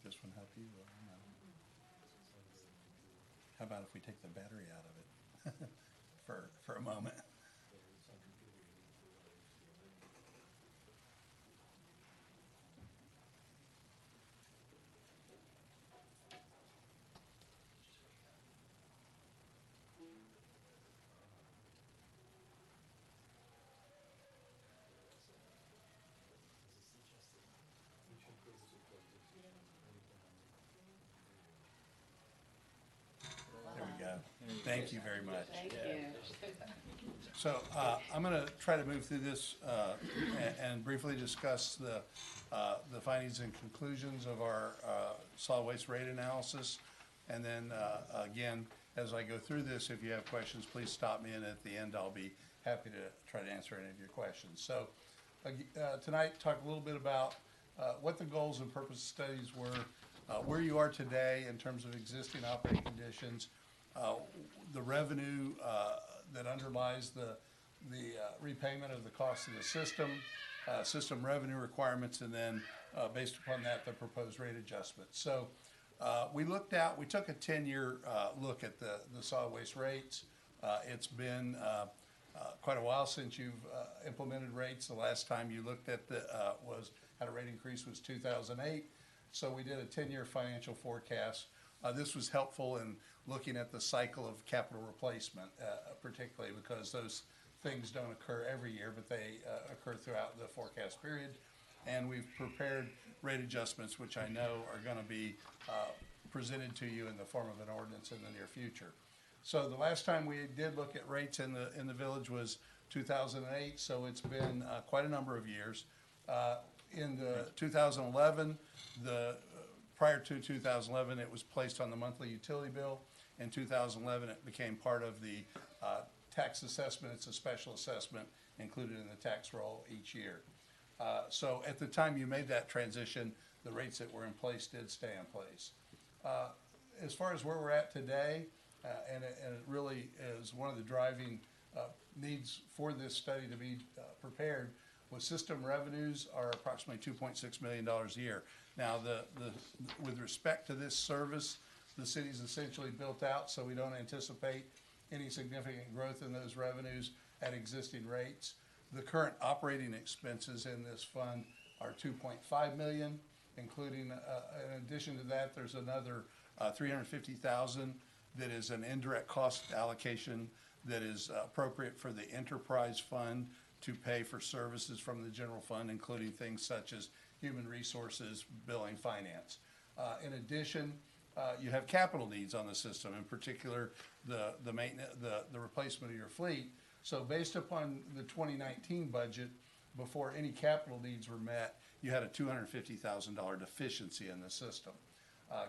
This one help you? Or no? How about if we take the battery out of it for a moment? Thank you very much. Thank you. So I'm going to try to move through this and briefly discuss the findings and conclusions of our solid waste rate analysis. And then again, as I go through this, if you have questions, please stop me, and at the end I'll be happy to try to answer any of your questions. So tonight, talk a little bit about what the goals and purpose studies were, where you are today in terms of existing operating conditions, the revenue that underlies the repayment of the cost of the system, system revenue requirements, and then based upon that, the proposed rate adjustment. So we took a 10-year look at the solid waste rates. It's been quite a while since you've implemented rates. The last time you looked at had a rate increase was 2008. So we did a 10-year financial forecast. This was helpful in looking at the cycle of capital replacement, particularly because those things don't occur every year, but they occur throughout the forecast period. And we've prepared rate adjustments, which I know are going to be presented to you in the form of an ordinance in the near future. So the last time we did look at rates in the village was 2008, so it's been quite a number of years. In 2011, prior to 2011, it was placed on the monthly utility bill. In 2011, it became part of the tax assessment. It's a special assessment included in the tax roll each year. So at the time you made that transition, the rates that were in place did stay in place. As far as where we're at today, and it really is one of the driving needs for this study to be prepared, was system revenues are approximately $2.6 million a year. Now, with respect to this service, the city's essentially built out, so we don't anticipate any significant growth in those revenues at existing rates. The current operating expenses in this fund are $2.5 million, including, in addition to that, there's another $350,000 that is an indirect cost allocation that is appropriate for the enterprise fund to pay for services from the general fund, including things such as human resources, billing, finance. In addition, you have capital needs on the system, in particular the maintenance, the replacement of your fleet. So based upon the 2019 budget, before any capital needs were met, you had a $250,000 deficiency in the system.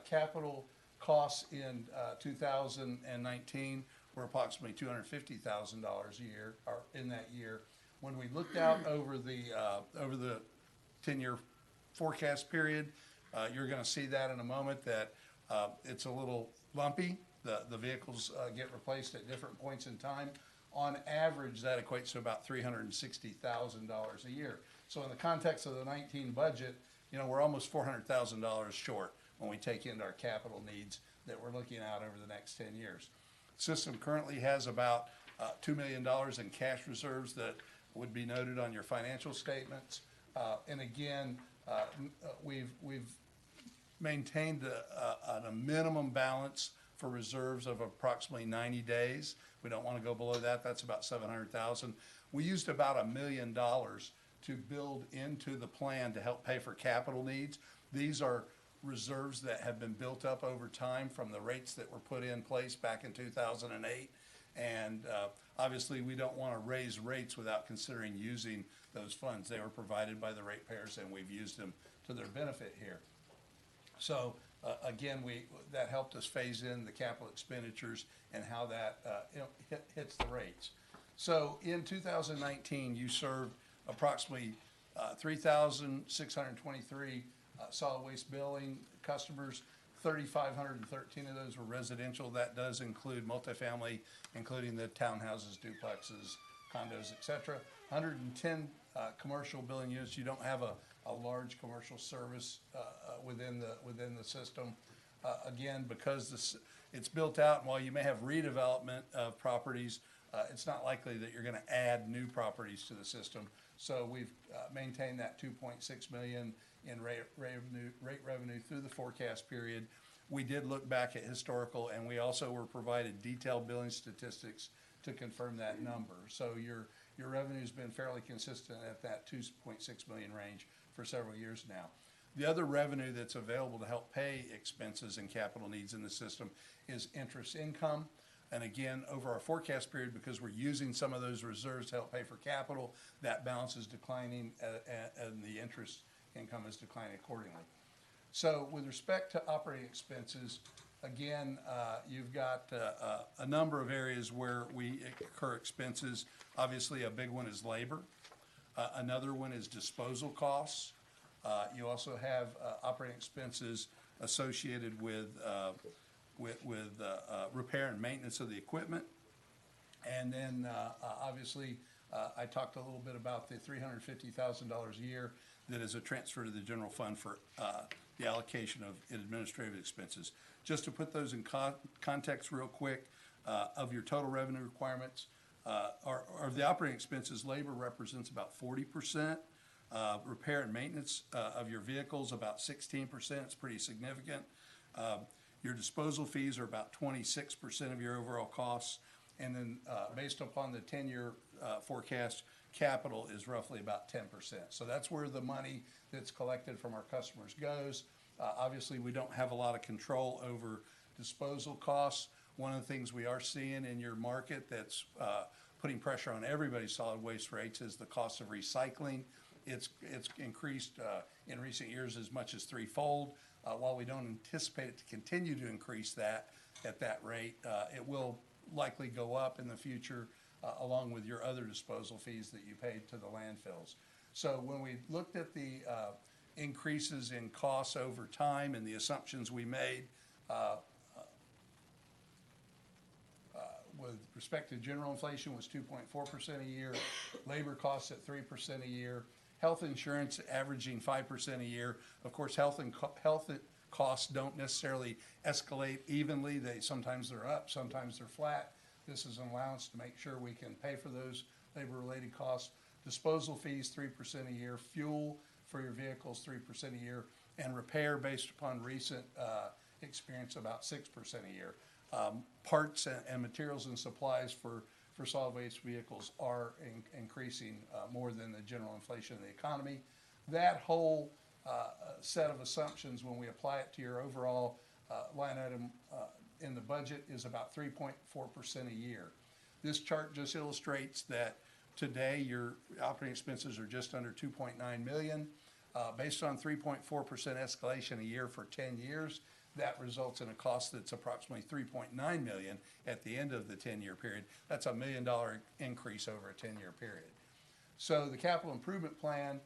Capital costs in 2019 were approximately $250,000 a year, or in that year. When we looked out over the 10-year forecast period, you're going to see that in a moment that it's a little lumpy. The vehicles get replaced at different points in time. On average, that equates to about $360,000 a year. So in the context of the 19 budget, we're almost $400,000 short when we take into our capital needs that we're looking at over the next 10 years. The system currently has about $2 million in cash reserves that would be noted on your financial statements. And again, we've maintained a minimum balance for reserves of approximately 90 days. We don't want to go below that. That's about $700,000. We used about $1 million to build into the plan to help pay for capital needs. These are reserves that have been built up over time from the rates that were put in place back in 2008. And obviously, we don't want to raise rates without considering using those funds. They were provided by the ratepayers, and we've used them to their benefit here. So again, that helped us phase in the capital expenditures and how that hits the rates. So in 2019, you served approximately 3,623 solid waste billing customers. 3,513 of those were residential. That does include multifamily, including the townhouses, duplexes, condos, et cetera. 110 commercial billing units. You don't have a large commercial service within the system. Again, because it's built out, and while you may have redevelopment of properties, it's not likely that you're going to add new properties to the system. So we've maintained that $2.6 million in rate revenue through the forecast period. We did look back at historical, and we also were provided detailed billing statistics to confirm that number. So your revenue's been fairly consistent at that $2.6 million range for several years now. The other revenue that's available to help pay expenses and capital needs in the system is interest income. And again, over our forecast period, because we're using some of those reserves to help pay for capital, that balance is declining and the interest income is declining accordingly. So with respect to operating expenses, again, you've got a number of areas where we incur expenses. Obviously, a big one is labor. Another one is disposal costs. You also have operating expenses associated with repair and maintenance of the equipment. And then obviously, I talked a little bit about the $350,000 a year that is a transfer to the general fund for the allocation of administrative expenses. Just to put those in context real quick, of your total revenue requirements, of the operating expenses, labor represents about 40%. Repair and maintenance of your vehicles, about 16%. It's pretty significant. Your disposal fees are about 26% of your overall costs. And then based upon the 10-year forecast, capital is roughly about 10%. So that's where the money that's collected from our customers goes. Obviously, we don't have a lot of control over disposal costs. One of the things we are seeing in your market that's putting pressure on everybody's solid waste rates is the cost of recycling. It's increased in recent years as much as threefold. While we don't anticipate it to continue to increase that at that rate, it will likely go up in the future along with your other disposal fees that you pay to the landfills. So when we looked at the increases in costs over time and the assumptions we made, with respect to general inflation was 2.4% a year, labor costs at 3% a year, health insurance averaging 5% a year. Of course, health costs don't necessarily escalate evenly. Sometimes they're up, sometimes they're flat. This is an allowance to make sure we can pay for those labor-related costs. Disposal fees, 3% a year. Fuel for your vehicles, 3% a year. And repair, based upon recent experience, about 6% a year. Parts and materials and supplies for solid waste vehicles are increasing more than the general inflation of the economy. That whole set of assumptions, when we apply it to your overall line item in the budget, is about 3.4% a year. This chart just illustrates that today your operating expenses are just under $2.9 million. Based on 3.4% escalation a year for 10 years, that results in a cost that's approximately $3.9 million at the end of the 10-year period. That's a $1 million increase over a 10-year period. So the capital improvement plan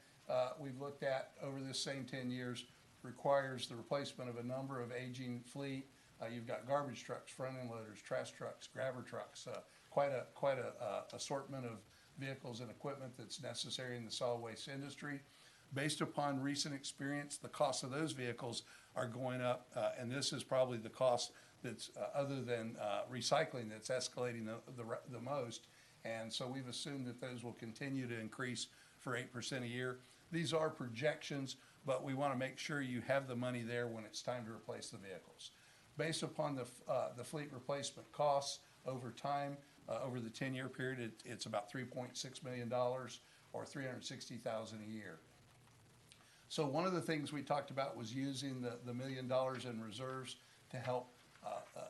we've looked at over this same 10 years requires the replacement of a number of aging fleet. You've got garbage trucks, front-end loaders, trash trucks, grabber trucks, quite a assortment of vehicles and equipment that's necessary in the solid waste industry. Based upon recent experience, the cost of those vehicles are going up, and this is probably the cost that's, other than recycling, that's escalating the most. And so we've assumed that those will continue to increase for 8% a year. These are projections, but we want to make sure you have the money there when it's time to replace the vehicles. Based upon the fleet replacement costs over time, over the 10-year period, it's about $3.6 million or $360,000 a year. So one of the things we talked about was using the $1 million in reserves to help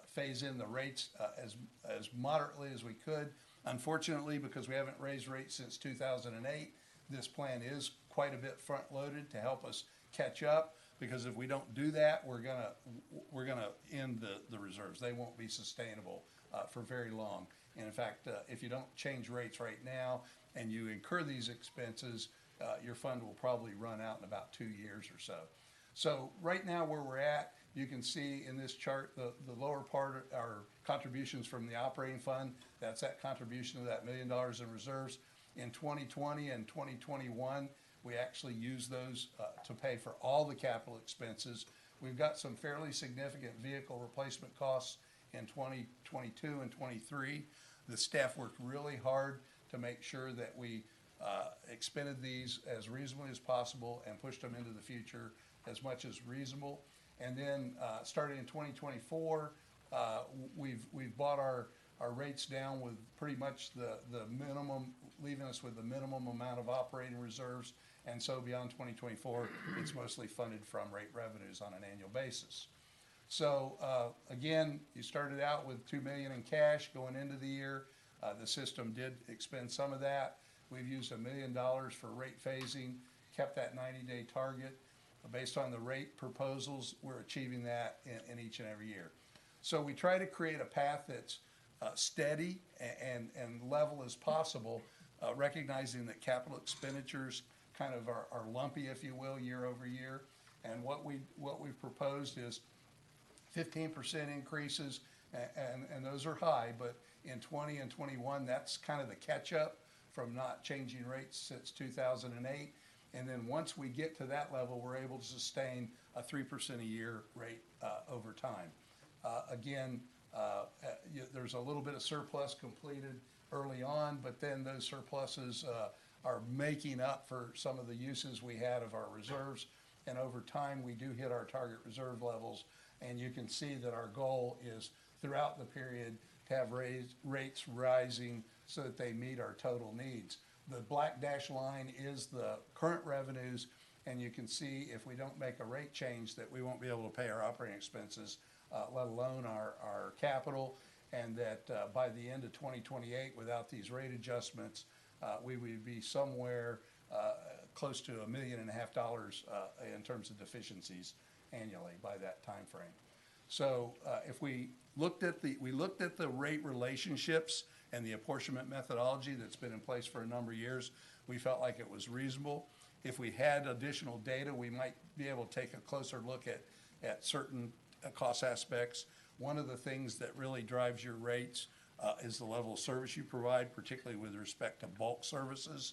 phase in the rates as moderately as we could. Unfortunately, because we haven't raised rates since 2008, this plan is quite a bit front-loaded to help us catch up. Because if we don't do that, we're gonna end the reserves. They won't be sustainable for very long. And in fact, if you don't change rates right now and you incur these expenses, your fund will probably run out in about 2 years or so. So right now where we're at, you can see in this chart the lower part are contributions from the operating fund. That's that contribution of that $1 million in reserves. In 2020 and 2021, we actually use those to pay for all the capital expenses. We've got some fairly significant vehicle replacement costs in 2022 and 23. The staff worked really hard to make sure that we expended these as reasonably as possible and pushed them into the future as much as reasonable. And then starting in 2024, we've brought our rates down with pretty much the minimum, leaving us with the minimum amount of operating reserves. And so beyond 2024, it's mostly funded from rate revenues on an annual basis. So, again, you started out with 2 million in cash going into the year. The system did expend some of that. We've used $1 million for rate phasing, kept that 90-day target. Based on the rate proposals, we're achieving that in each and every year. So we try to create a path that's steady and level as possible, recognizing that capital expenditures kind of are lumpy, if you will, year over year. And what we've proposed is 15% increases, and those are high, but in 20 and 21, that's kind of the catch-up from not changing rates since 2008. And then once we get to that level, we're able to sustain a 3% a year rate over time. Again, there's a little bit of surplus completed early on, but then those surpluses are making up for some of the uses we had of our reserves. And over time, we do hit our target reserve levels. And you can see that our goal is throughout the period to have rates rising so that they meet our total needs. The black dashed line is the current revenues, and you can see if we don't make a rate change that we won't be able to pay our operating expenses, let alone our capital, and that by the end of 2028, without these rate adjustments, we would be somewhere close to $1.5 million in terms of deficiencies annually by that time frame. So if we looked at the rate relationships and the apportionment methodology that's been in place for a number of years, we felt like it was reasonable. If we had additional data, we might be able to take a closer look at certain cost aspects. One of the things that really drives your rates is the level of service you provide, particularly with respect to bulk services.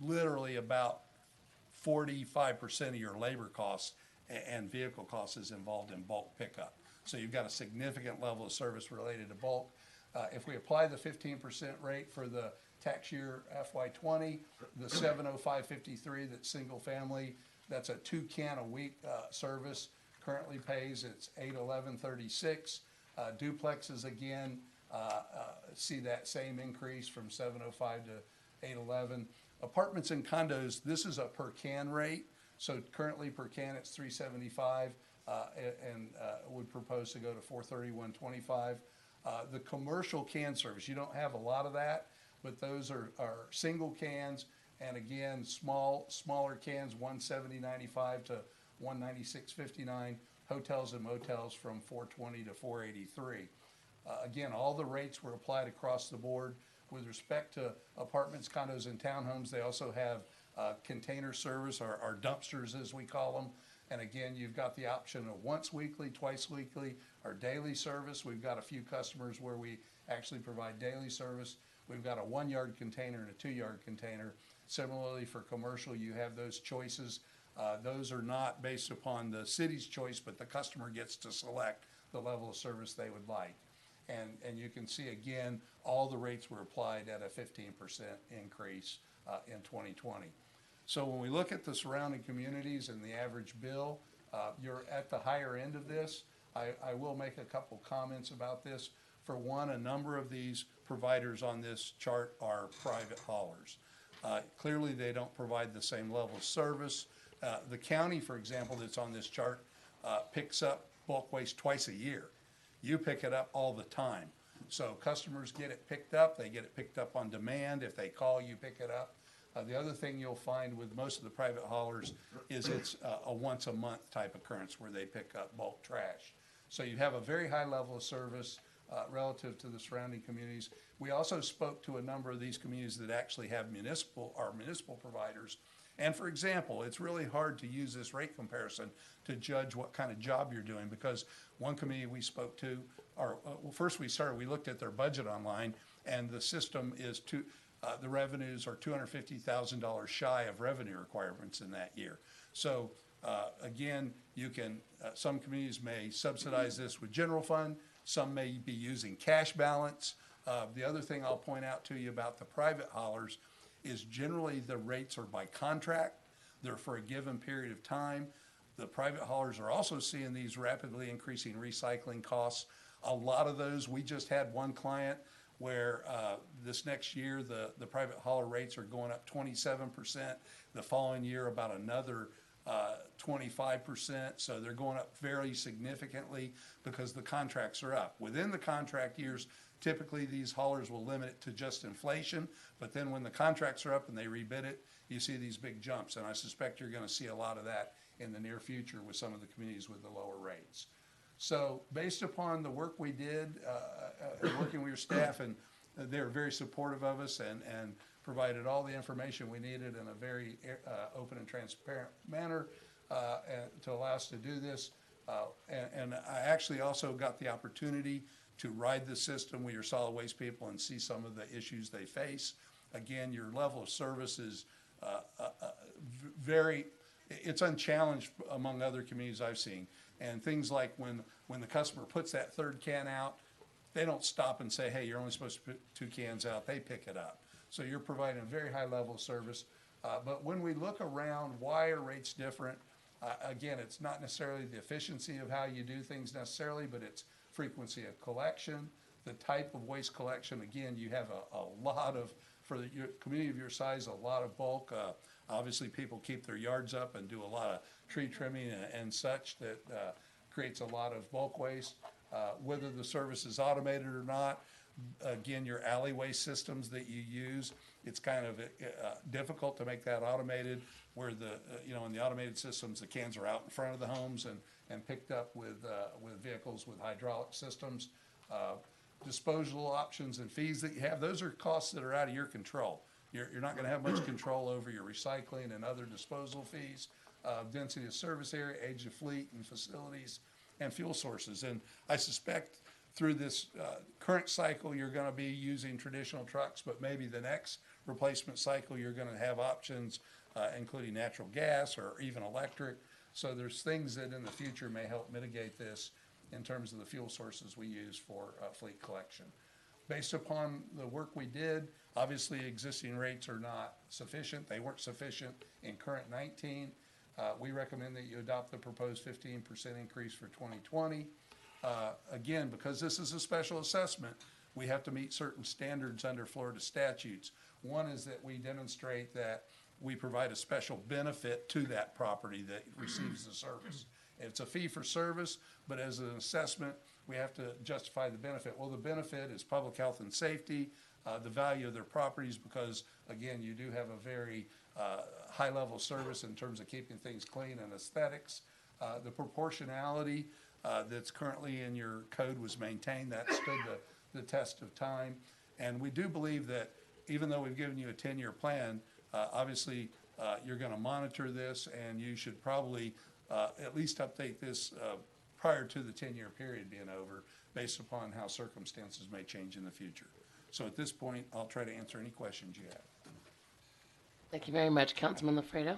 Literally about 45% of your labor costs and vehicle costs is involved in bulk pickup. So you've got a significant level of service related to bulk. If we apply the 15% rate for the tax year FY20, the 705.53 that's single family, that's a 2 can a week service, currently pays, it's $811.36. Duplexes again see that same increase from 705 to 811. Apartments and condos, this is a per can rate. So currently per can it's $375 and would propose to go to $431.25. The commercial can service, you don't have a lot of that, but those are single cans, and again, smaller cans, $170.95 to $196.59. Hotels and motels from $420 to $483. Again, all the rates were applied across the board. With respect to apartments, condos, and townhomes, they also have container service, or dumpsters as we call them. And again, you've got the option of once weekly, twice weekly, or daily service. We've got a few customers where we actually provide daily service. We've got a 1-yard container and a 2-yard container. Similarly, for commercial, you have those choices. Those are not based upon the city's choice, but the customer gets to select the level of service they would like. And you can see, again, all the rates were applied at a 15% increase in 2020. So when we look at the surrounding communities and the average bill, you're at the higher end of this. I will make a couple comments about this. For one, a number of these providers on this chart are private haulers. Clearly, they don't provide the same level of service. The county, for example, that's on this chart, picks up bulk waste twice a year. You pick it up all the time. So customers get it picked up. They get it picked up on demand. If they call, you pick it up. The other thing you'll find with most of the private haulers is it's a once a month type occurrence where they pick up bulk trash. So you have a very high level of service relative to the surrounding communities. We also spoke to a number of these communities that actually have municipal providers. And for example, it's really hard to use this rate comparison to judge what kind of job you're doing, because one community we spoke to, first we looked at their budget online, and the system is the revenues are $250,000 shy of revenue requirements in that year. So again, some communities may subsidize this with general fund, some may be using cash balance. The other thing I'll point out to you about the private haulers is generally the rates are by contract. They're for a given period of time. The private haulers are also seeing these rapidly increasing recycling costs. A lot of those, we just had one client where this next year the private hauler rates are going up 27%. The following year about another 25%, so they're going up fairly significantly because the contracts are up. Within the contract years, typically these haulers will limit it to just inflation, but then when the contracts are up and they rebid it, you see these big jumps, and I suspect you're going to see a lot of that in the near future with some of the communities with the lower rates. So based upon the work we did, working with your staff, and they were very supportive of us and provided all the information we needed in a very open and transparent manner and to allow us to do this. And I actually also got the opportunity to ride the system with your solid waste people and see some of the issues they face. Again, your level of service is it's unchallenged among other communities I've seen. And things like when the customer puts that third can out, they don't stop and say, hey, you're only supposed to put 2 cans out. They pick it up. So you're providing a very high level of service. But when we look around, why are rates different? Again, it's not necessarily the efficiency of how you do things necessarily, but it's frequency of collection, the type of waste collection. Again, you have a lot of, for your community of your size, a lot of bulk. Obviously, people keep their yards up and do a lot of tree trimming and such that creates a lot of bulk waste. Whether the service is automated or not, again, your alleyway systems that you use, it's kind of difficult to make that automated where in the automated systems, the cans are out in front of the homes and picked up with vehicles with hydraulic systems. Disposal options and fees that you have, those are costs that are out of your control. You're not going to have much control over your recycling and other disposal fees, density of service area, age of fleet and facilities, and fuel sources. And I suspect through this current cycle, you're going to be using traditional trucks, but maybe the next replacement cycle, you're going to have options, including natural gas or even electric. So there's things that in the future may help mitigate this in terms of the fuel sources we use for fleet collection. Based upon the work we did, obviously existing rates are not sufficient. They weren't sufficient in current 19. We recommend that you adopt the proposed 15% increase for 2020. Again, because this is a special assessment, we have to meet certain standards under Florida statutes. One is that we demonstrate that we provide a special benefit to that property that receives the service. It's a fee for service, but as an assessment, we have to justify the benefit. Well, the benefit is public health and safety, the value of their properties, because again, you do have a very high level of service in terms of keeping things clean and aesthetics. The proportionality that's currently in your code was maintained. That stood the test of time. And we do believe that even though we've given you a 10-year plan, obviously you're going to monitor this, and you should probably at least update this prior to the 10-year period being over, based upon how circumstances may change in the future. So at this point, I'll try to answer any questions you have. Thank you very much. Councilman Lafredo.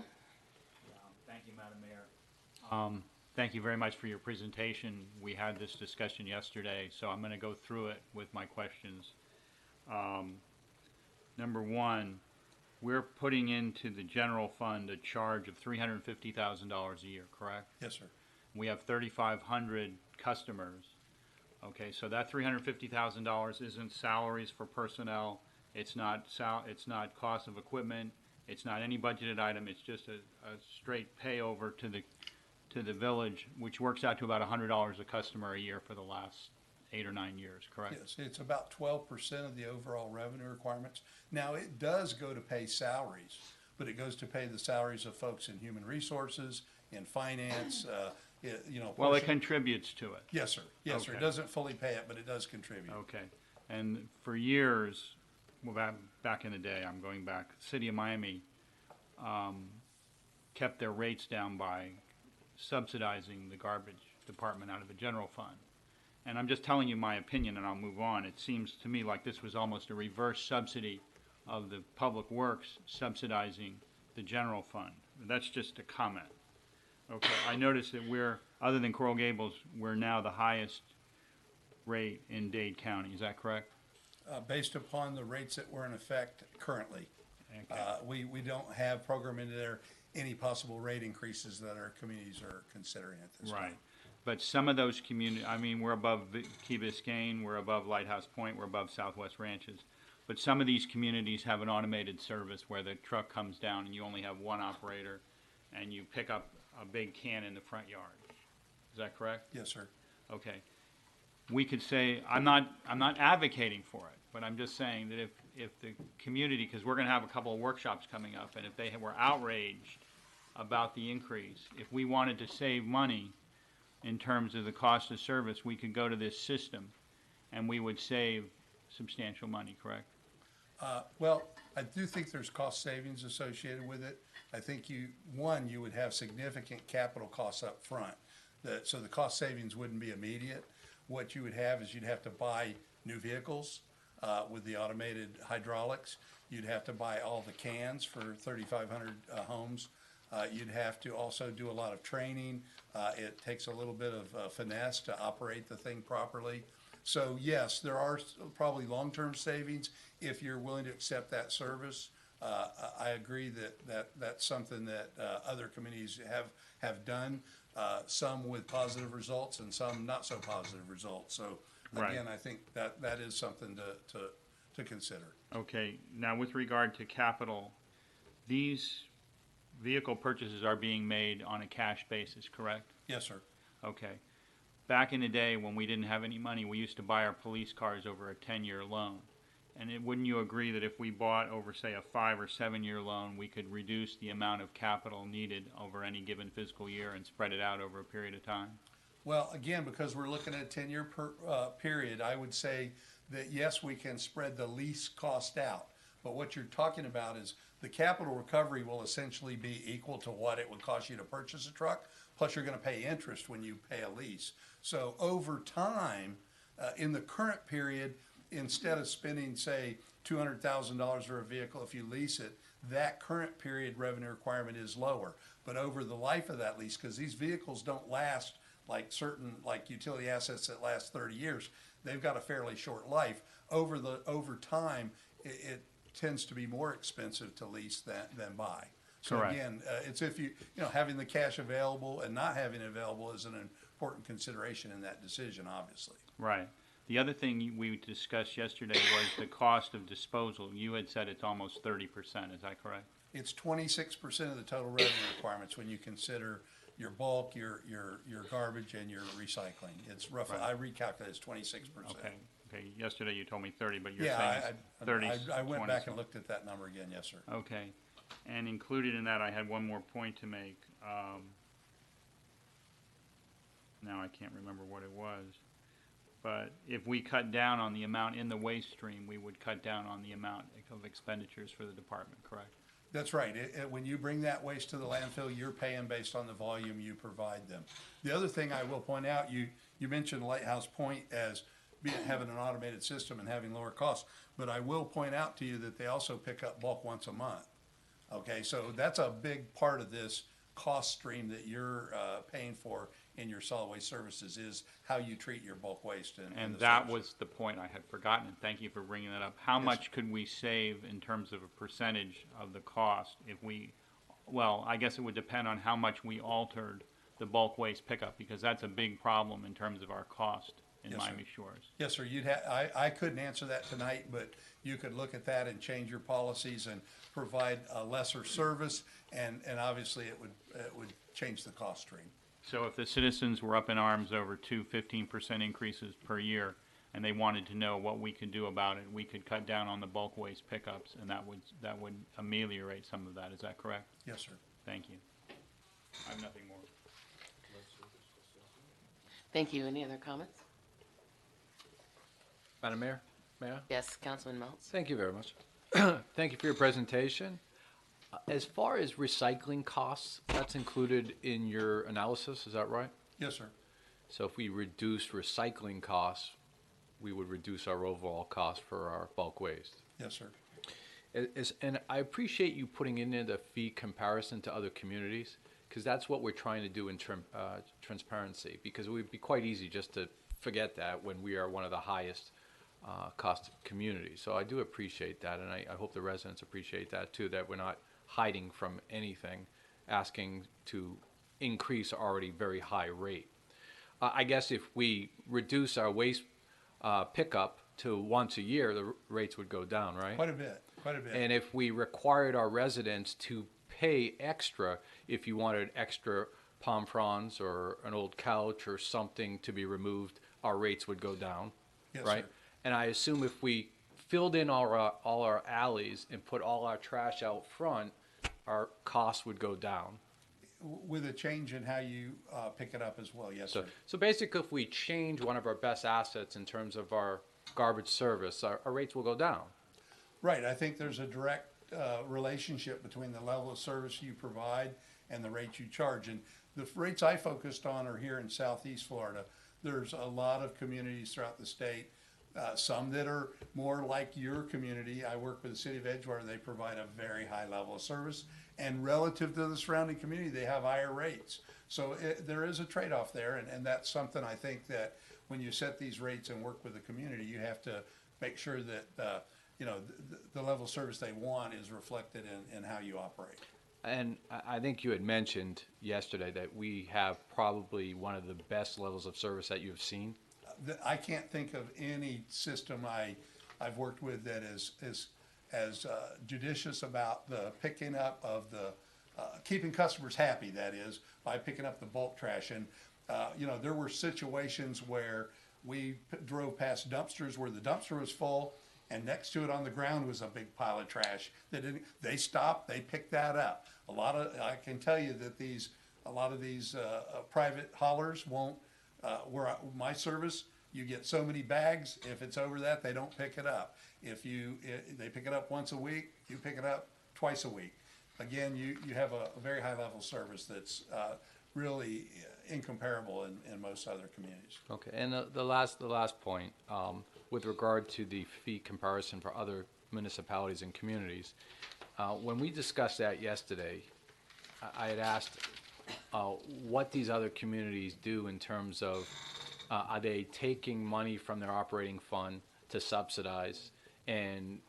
Thank you, Madam Mayor. Thank you very much for your presentation. We had this discussion yesterday, so I'm going to go through it with my questions. Number one, we're putting into the general fund a charge of $350,000 a year, correct? Yes, sir. We have 3,500 customers. Okay, so that $350,000 isn't salaries for personnel. It's not cost of equipment. It's not any budgeted item. It's just a straight payover to the village, which works out to about $100 a customer a year for the last 8 or 9 years, correct? Yes, it's about 12% of the overall revenue requirements. Now, it does go to pay salaries, but it goes to pay the salaries of folks in human resources, in finance, Well, it contributes to it. Yes, sir. Yes, sir. It Okay. doesn't fully pay it, but it does contribute. Okay. And for years, well, back in the day, I'm going back, the city of Miami kept their rates down by subsidizing the garbage department out of the general fund. And I'm just telling you my opinion, and I'll move on. It seems to me like this was almost a reverse subsidy of the public works subsidizing the general fund. That's just a comment. Okay, I noticed that other than Coral Gables, we're now the highest rate in Dade County. Is that correct? Based upon the rates that were in effect currently. Okay. We don't have programmed into there any possible rate increases that our communities are considering at this time. Right. But some of those communities, I mean, we're above Key Biscayne, we're above Lighthouse Point, we're above Southwest Ranches. But some of these communities have an automated service where the truck comes down and you only have one operator. and you pick up a big can in the front yard. Is that correct? Yes, sir. Okay. We could say, I'm not advocating for it, but I'm just saying that if the community, because we're going to have a couple of workshops coming up, and if they were outraged about the increase, if we wanted to save money in terms of the cost of service, we could go to this system and we would save substantial money, correct? Well, I do think there's cost savings associated with it. I think you would have significant capital costs up front. So the cost savings wouldn't be immediate. What you would have is you'd have to buy new vehicles with the automated hydraulics. You'd have to buy all the cans for 3,500 homes. You'd have to also do a lot of training. It takes a little bit of finesse to operate the thing properly. So yes, there are probably long-term savings if you're willing to accept that service. I agree that that's something that other communities have done, some with positive results and some not so positive results. So again, I think that is something to consider. Okay. Now, with regard to capital, these vehicle purchases are being made on a cash basis, correct? Yes, sir. Okay. Back in the day when we didn't have any money, we used to buy our police cars over a 10-year loan. And wouldn't you agree that if we bought over, say, a 5 or 7-year loan, we could reduce the amount of capital needed over any given fiscal year and spread it out over a period of time? Well, again, because we're looking at a 10-year period, I would say that yes, we can spread the lease cost out. But what you're talking about is the capital recovery will essentially be equal to what it would cost you to purchase a truck, plus you're going to pay interest when you pay a lease. So over time, in the current period, instead of spending, say, $200,000 for a vehicle, if you lease it, that current period revenue requirement is lower. But over the life of that lease, because these vehicles don't last like utility assets that last 30 years, they've got a fairly short life. Over time, it tends to be more expensive to lease than buy. So Correct. Again, it's if having the cash available and not having it available is an important consideration in that decision, obviously. Right. The other thing we discussed yesterday was the cost of disposal. You had said it's almost 30%. Is that correct? It's 26% of the total revenue requirements when you consider your bulk, your garbage, and your recycling. It's roughly, Right. I recalculated, it's 26%. Okay. Yesterday you told me 30, but you're saying Yeah, it's 30. I went 20. back and looked at that number again, yes, sir. Okay. And included in that, I had one more point to make. Now I can't remember what it was. But if we cut down on the amount in the waste stream, we would cut down on the amount of expenditures for the department, correct? That's right. When you bring that waste to the landfill, you're paying based on the volume you provide them. The other thing I will point out, you mentioned Lighthouse Point as having an automated system and having lower costs, but I will point out to you that they also pick up bulk once a month. Okay, so that's a big part of this cost stream that you're paying for in your solid waste services is how you treat your bulk waste. And that was the point I had forgotten, and thank you for bringing that up. How much could we save in terms of a percentage of the cost if we, well, I guess it would depend on how much we altered the bulk waste pickup, because that's a big problem in terms of our cost in Miami Shores. Yes, sir. I couldn't answer that tonight, but you could look at that and change your policies and provide a lesser service, and obviously it would change the cost stream. So if the citizens were up in arms over 15% increases per year, and they wanted to know what we could do about it, we could cut down on the bulk waste pickups, and that would ameliorate some of that. Is that correct? Yes, sir. Thank you. I have nothing more. Thank you. Any other comments? Madam Mayor, may I? Yes, Councilman Meltz. Thank you very much. Thank you for your presentation. As far as recycling costs, that's included in your analysis, is that right? Yes, sir. So if we reduce recycling costs, we would reduce our overall cost for our bulk waste. Yes, sir. And I appreciate you putting in there the fee comparison to other communities, because that's what we're trying to do in transparency, because it would be quite easy just to forget that when we are one of the highest cost communities. So I do appreciate that, and I hope the residents appreciate that too, that we're not hiding from anything, asking to increase our already very high rate. I guess if we reduce our waste pickup to once a year, the rates would go down, right? Quite a bit, quite a bit. And if we required our residents to pay extra if you wanted extra palm fronds or an old couch or something to be removed, our rates would go down, Yes, right? sir. And I assume if we filled in all our alleys and put all our trash out front, our costs would go down. With a change in how you pick it up as well, yes, sir. So basically, if we change one of our best assets in terms of our garbage service, our rates will go down. Right, I think there's a direct relationship between the level of service you provide and the rate you charge. And the rates I focused on are here in Southeast Florida. There's a lot of communities throughout the state, some that are more like your community. I work with the city of Edgewater. They provide a very high level of service. And relative to the surrounding community, they have higher rates. So there is a trade-off there, and that's something I think that when you set these rates and work with the community, you have to make sure that the level of service they want is reflected in how you operate. And I think you had mentioned yesterday that we have probably one of the best levels of service that you've seen. I can't think of any system I've worked with that is as judicious about the picking up of the keeping customers happy, that is, by picking up the bulk trash. And there were situations where we drove past dumpsters where the dumpster was full, and next to it on the ground was a big pile of trash. They stopped, they picked that up. I can tell you that a lot of these private haulers won't. Where my service, you get so many bags. If it's over that, they don't pick it up. They pick it up once a week, you pick it up twice a week. Again, you have a very high level service that's really incomparable in most other communities. Okay, and the last point, with regard to the fee comparison for other municipalities and communities, when we discussed that yesterday, I had asked what these other communities do in terms of are they taking money from their operating fund to subsidize, and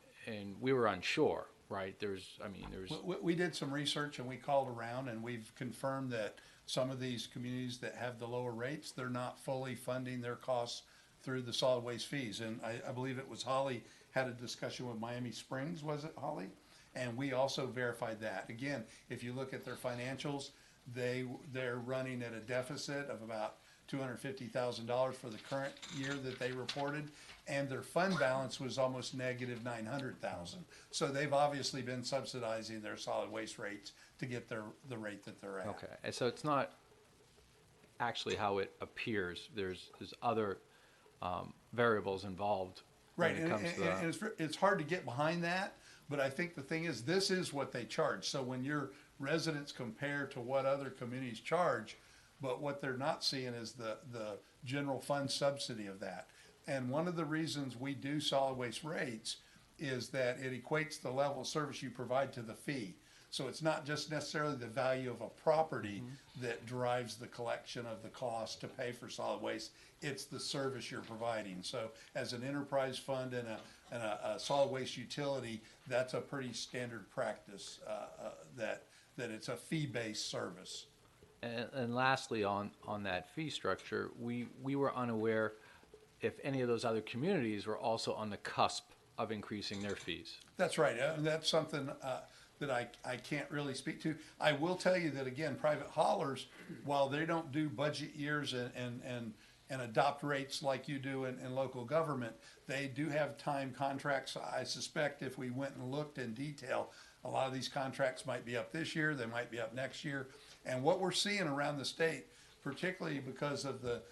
we were unsure, right? We did some research and we called around and we've confirmed that some of these communities that have the lower rates, they're not fully funding their costs through the solid waste fees. And I believe it was Holly had a discussion with Miami Springs, was it, Holly? And we also verified that. Again, if you look at their financials, they're running at a deficit of about $250,000 for the current year that they reported, and their fund balance was almost negative $900,000. So they've obviously been subsidizing their solid waste rates to get the rate that they're at. Okay, and so it's not actually how it appears. There's other variables involved. Right, when it comes to that. and it's hard to get behind that, but I think the thing is, this is what they charge. So when your residents compare to what other communities charge, but what they're not seeing is the general fund subsidy of that. And one of the reasons we do solid waste rates is that it equates the level of service you provide to the fee. So it's not just necessarily the value of a property that drives the collection of the cost to pay for solid waste. It's the service you're providing. So as an enterprise fund and a solid waste utility, that's a pretty standard practice that it's a fee-based service. And lastly, on that fee structure, we were unaware if any of those other communities were also on the cusp of increasing their fees. That's right. And that's something that I can't really speak to. I will tell you that, again, private haulers, while they don't do budget years and adopt rates like you do in local government, they do have time contracts. I suspect if we went and looked in detail, a lot of these contracts might be up this year, they might be up next year. And what we're seeing around the state, particularly because of the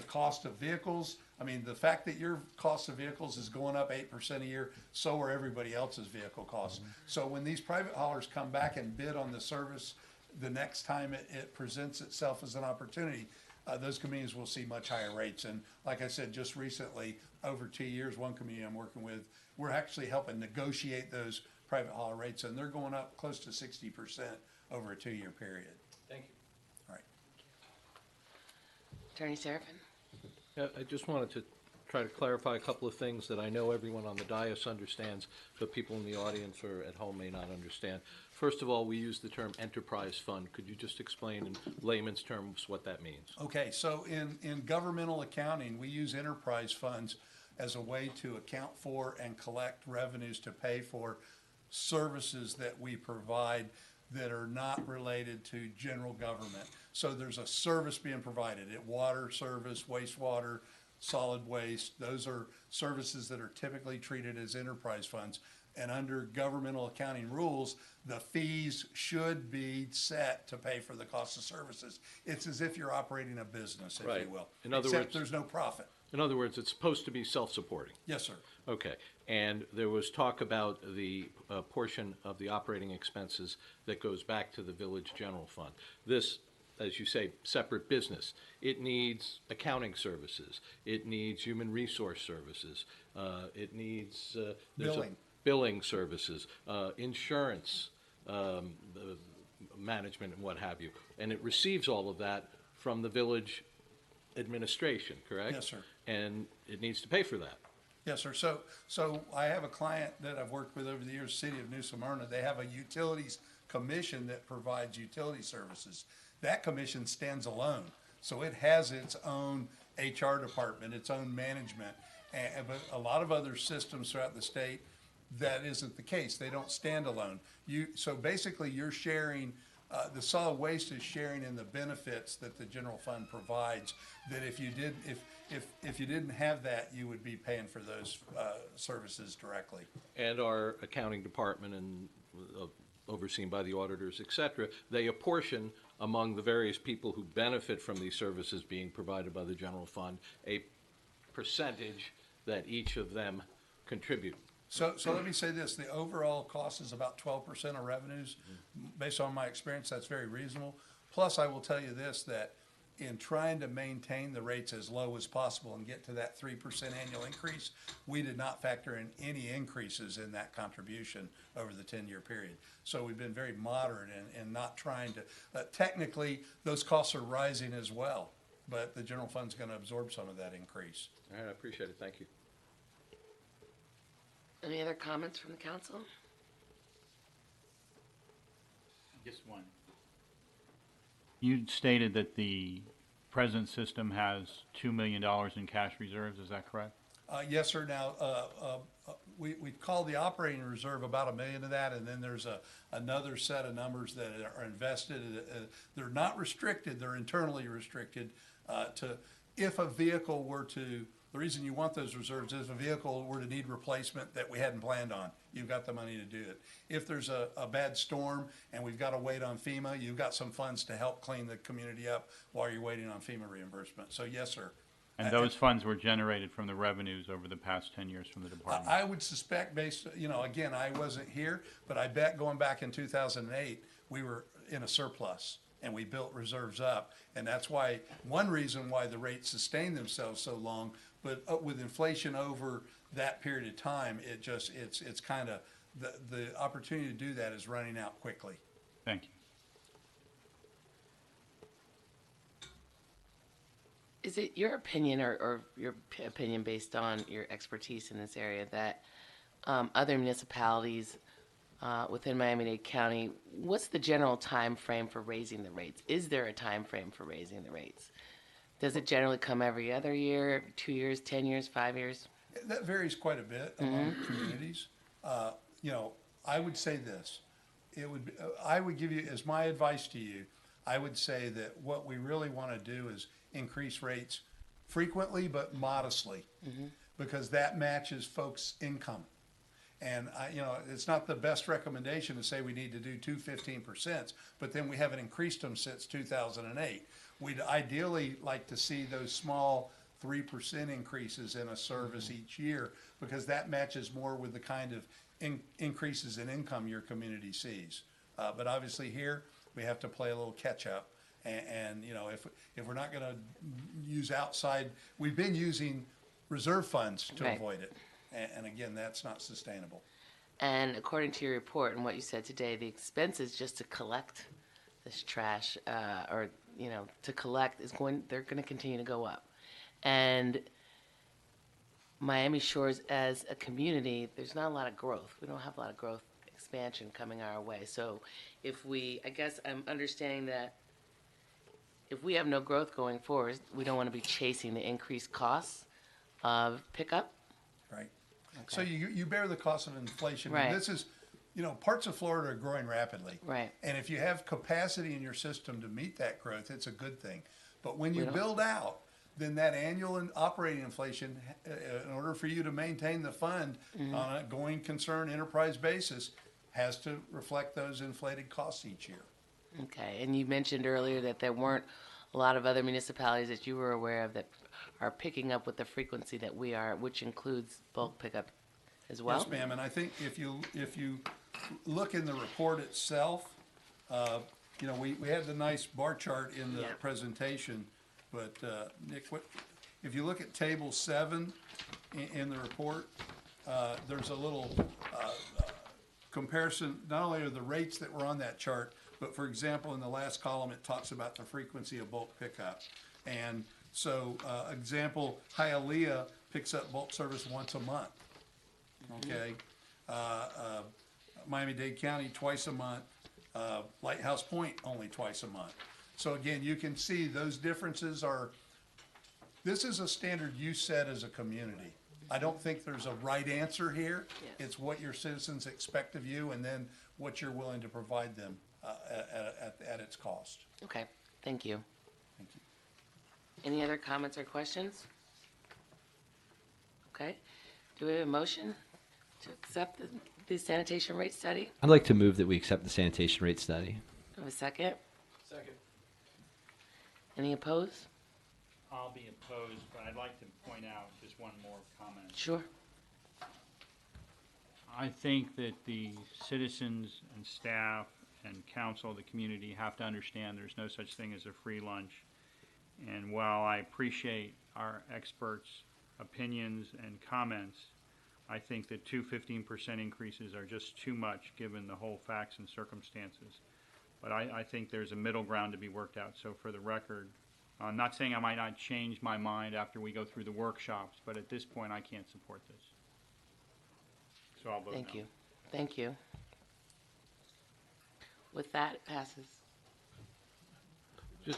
cost of vehicles, I mean, the fact that your cost of vehicles is going up 8% a year, so are everybody else's vehicle costs. So when these private haulers come back and bid on the service, the next time it presents itself as an opportunity, those communities will see much higher rates. And like I said, just recently, over 2 years, one community I'm working with, we're actually helping negotiate those private hauler rates, and they're going up close to 60% over a 2-year period. Thank you. All right. Attorney Seraphin? Yeah, I just wanted to try to clarify a couple of things that I know everyone on the dais understands, but people in the audience or at home may not understand. First of all, we use the term enterprise fund. Could you just explain in layman's terms what that means? Okay, so in governmental accounting, we use enterprise funds as a way to account for and collect revenues to pay for services that we provide that are not related to general government. So there's a service being provided, water service, wastewater, solid waste. Those are services that are typically treated as enterprise funds. And under governmental accounting rules, the fees should be set to pay for the cost of services. It's as if you're operating a business, if Right. you will. In other Except words- there's no profit. In other words, it's supposed to be self-supporting. Yes, sir. Okay, and there was talk about the portion of the operating expenses that goes back to the village general fund. This, as you say, separate business. It needs accounting services. It needs human resource services. It needs there's Billing. Billing services, insurance management, and what have you. And it receives all of that from the village administration, correct? Yes, sir. And it needs to pay for that. Yes, sir. So I have a client that I've worked with over the years, City of New Smyrna. They have a utilities commission that provides utility services. That commission stands alone. So it has its own HR department, its own management. But a lot of other systems throughout the state, that isn't the case. They don't stand alone. So basically you're sharing, the solid waste is sharing in the benefits that the general fund provides, that if you didn't have that, you would be paying for those services directly. And our accounting department and overseen by the auditors, et cetera, they apportion among the various people who benefit from these services being provided by the general fund a percentage that each of them contribute. So let me say this, the overall cost is about 12% of revenues. Based on my experience, that's very reasonable. Plus, I will tell you this, that in trying to maintain the rates as low as possible and get to that 3% annual increase, we did not factor in any increases in that contribution over the 10-year period. So we've been very moderate in not trying to, technically, those costs are rising as well, but the general fund's gonna absorb some of that increase. All right, I appreciate it, thank you. Any other comments from the council? Just one. You stated that the present system has $2 million in cash reserves, is that correct? Yes, sir. Now, we call the operating reserve about $1 million of that, and then there's another set of numbers that are invested. They're not restricted, they're internally restricted to, if a vehicle were to, the reason you want those reserves is if a vehicle were to need replacement that we hadn't planned on, you've got the money to do it. If there's a bad storm and we've got to wait on FEMA, you've got some funds to help clean the community up while you're waiting on FEMA reimbursement. So yes, sir. And those funds were generated from the revenues over the past 10 years from the department? I would suspect based, again, I wasn't here, but I bet going back in 2008, we were in a surplus and we built reserves up. And that's why, one reason why the rates sustained themselves so long, but with inflation over that period of time, it's kind of, the opportunity to do that is running out quickly. Thank you. Is it your opinion or your opinion based on your expertise in this area that other municipalities within Miami-Dade County, what's the general time frame for raising the rates? Is there a time frame for raising the rates? Does it generally come every other year, 2 years, 10 years, 5 years? That varies quite a bit among communities. I would say this, I would give you, as my advice to you, I would say that what we really want to do is increase rates frequently but modestly, because that matches folks' income. And it's not the best recommendation to say we need to do 15%, but then we haven't increased them since 2008. We'd ideally like to see those small 3% increases in a service each year, because that matches more with the kind of increases in income your community sees. But obviously here, we have to play a little catch up. And if we're not going to use outside, we've been using reserve funds to avoid it. And again, that's not sustainable. And according to your report and what you said today, the expenses just to collect this trash, to collect they're going to continue to go up. And Miami Shores as a community, there's not a lot of growth. We don't have a lot of growth expansion coming our way. So I guess I'm understanding that if we have no growth going forward, we don't want to be chasing the increased costs of pickup. Right. Okay. So you bear the cost of inflation. Right. And this is, you know, parts of Florida are growing rapidly. Right. And if you have capacity in your system to meet that growth, it's a good thing. But when you We don't- build out, then that annual operating inflation, in order for you to maintain the fund on a going concern enterprise basis, has to reflect those inflated costs each year. Okay, and you mentioned earlier that there weren't a lot of other municipalities that you were aware of that are picking up with the frequency that we are, which includes bulk pickup as well? Yes, ma'am, and I think if you look in the report itself, you know, we had the nice bar chart in the Yeah. presentation, but, Nick, if you look at table 7 in the report, there's a little, comparison, not only of the rates that were on that chart, but for example, in the last column, it talks about the frequency of bulk pickup. And so, example, Hialeah picks up bulk service once a month. Okay, Miami-Dade County twice a month, Lighthouse Point only twice a month. So again, you can see those differences are, this is a standard you set as a community. I don't think there's a right answer here. Yes. It's what your citizens expect of you and then what you're willing to provide them at its cost. Okay, thank you. Thank you. Any other comments or questions? Okay, do we have a motion to accept the sanitation rate study? I'd like to move that we accept the sanitation rate study. Do we have a second? Second. Any opposed? I'll be opposed, but I'd like to point out just one more comment. Sure. I think that the citizens and staff and council of the community have to understand there's no such thing as a free lunch. And while I appreciate our experts' opinions and comments, I think that 15% increases are just too much given the whole facts and circumstances. But I think there's a middle ground to be worked out. So for the record, I'm not saying I might not change my mind after we go through the workshops, but at this point I can't support this. So I'll vote no. Thank you. Thank you. With that, it passes.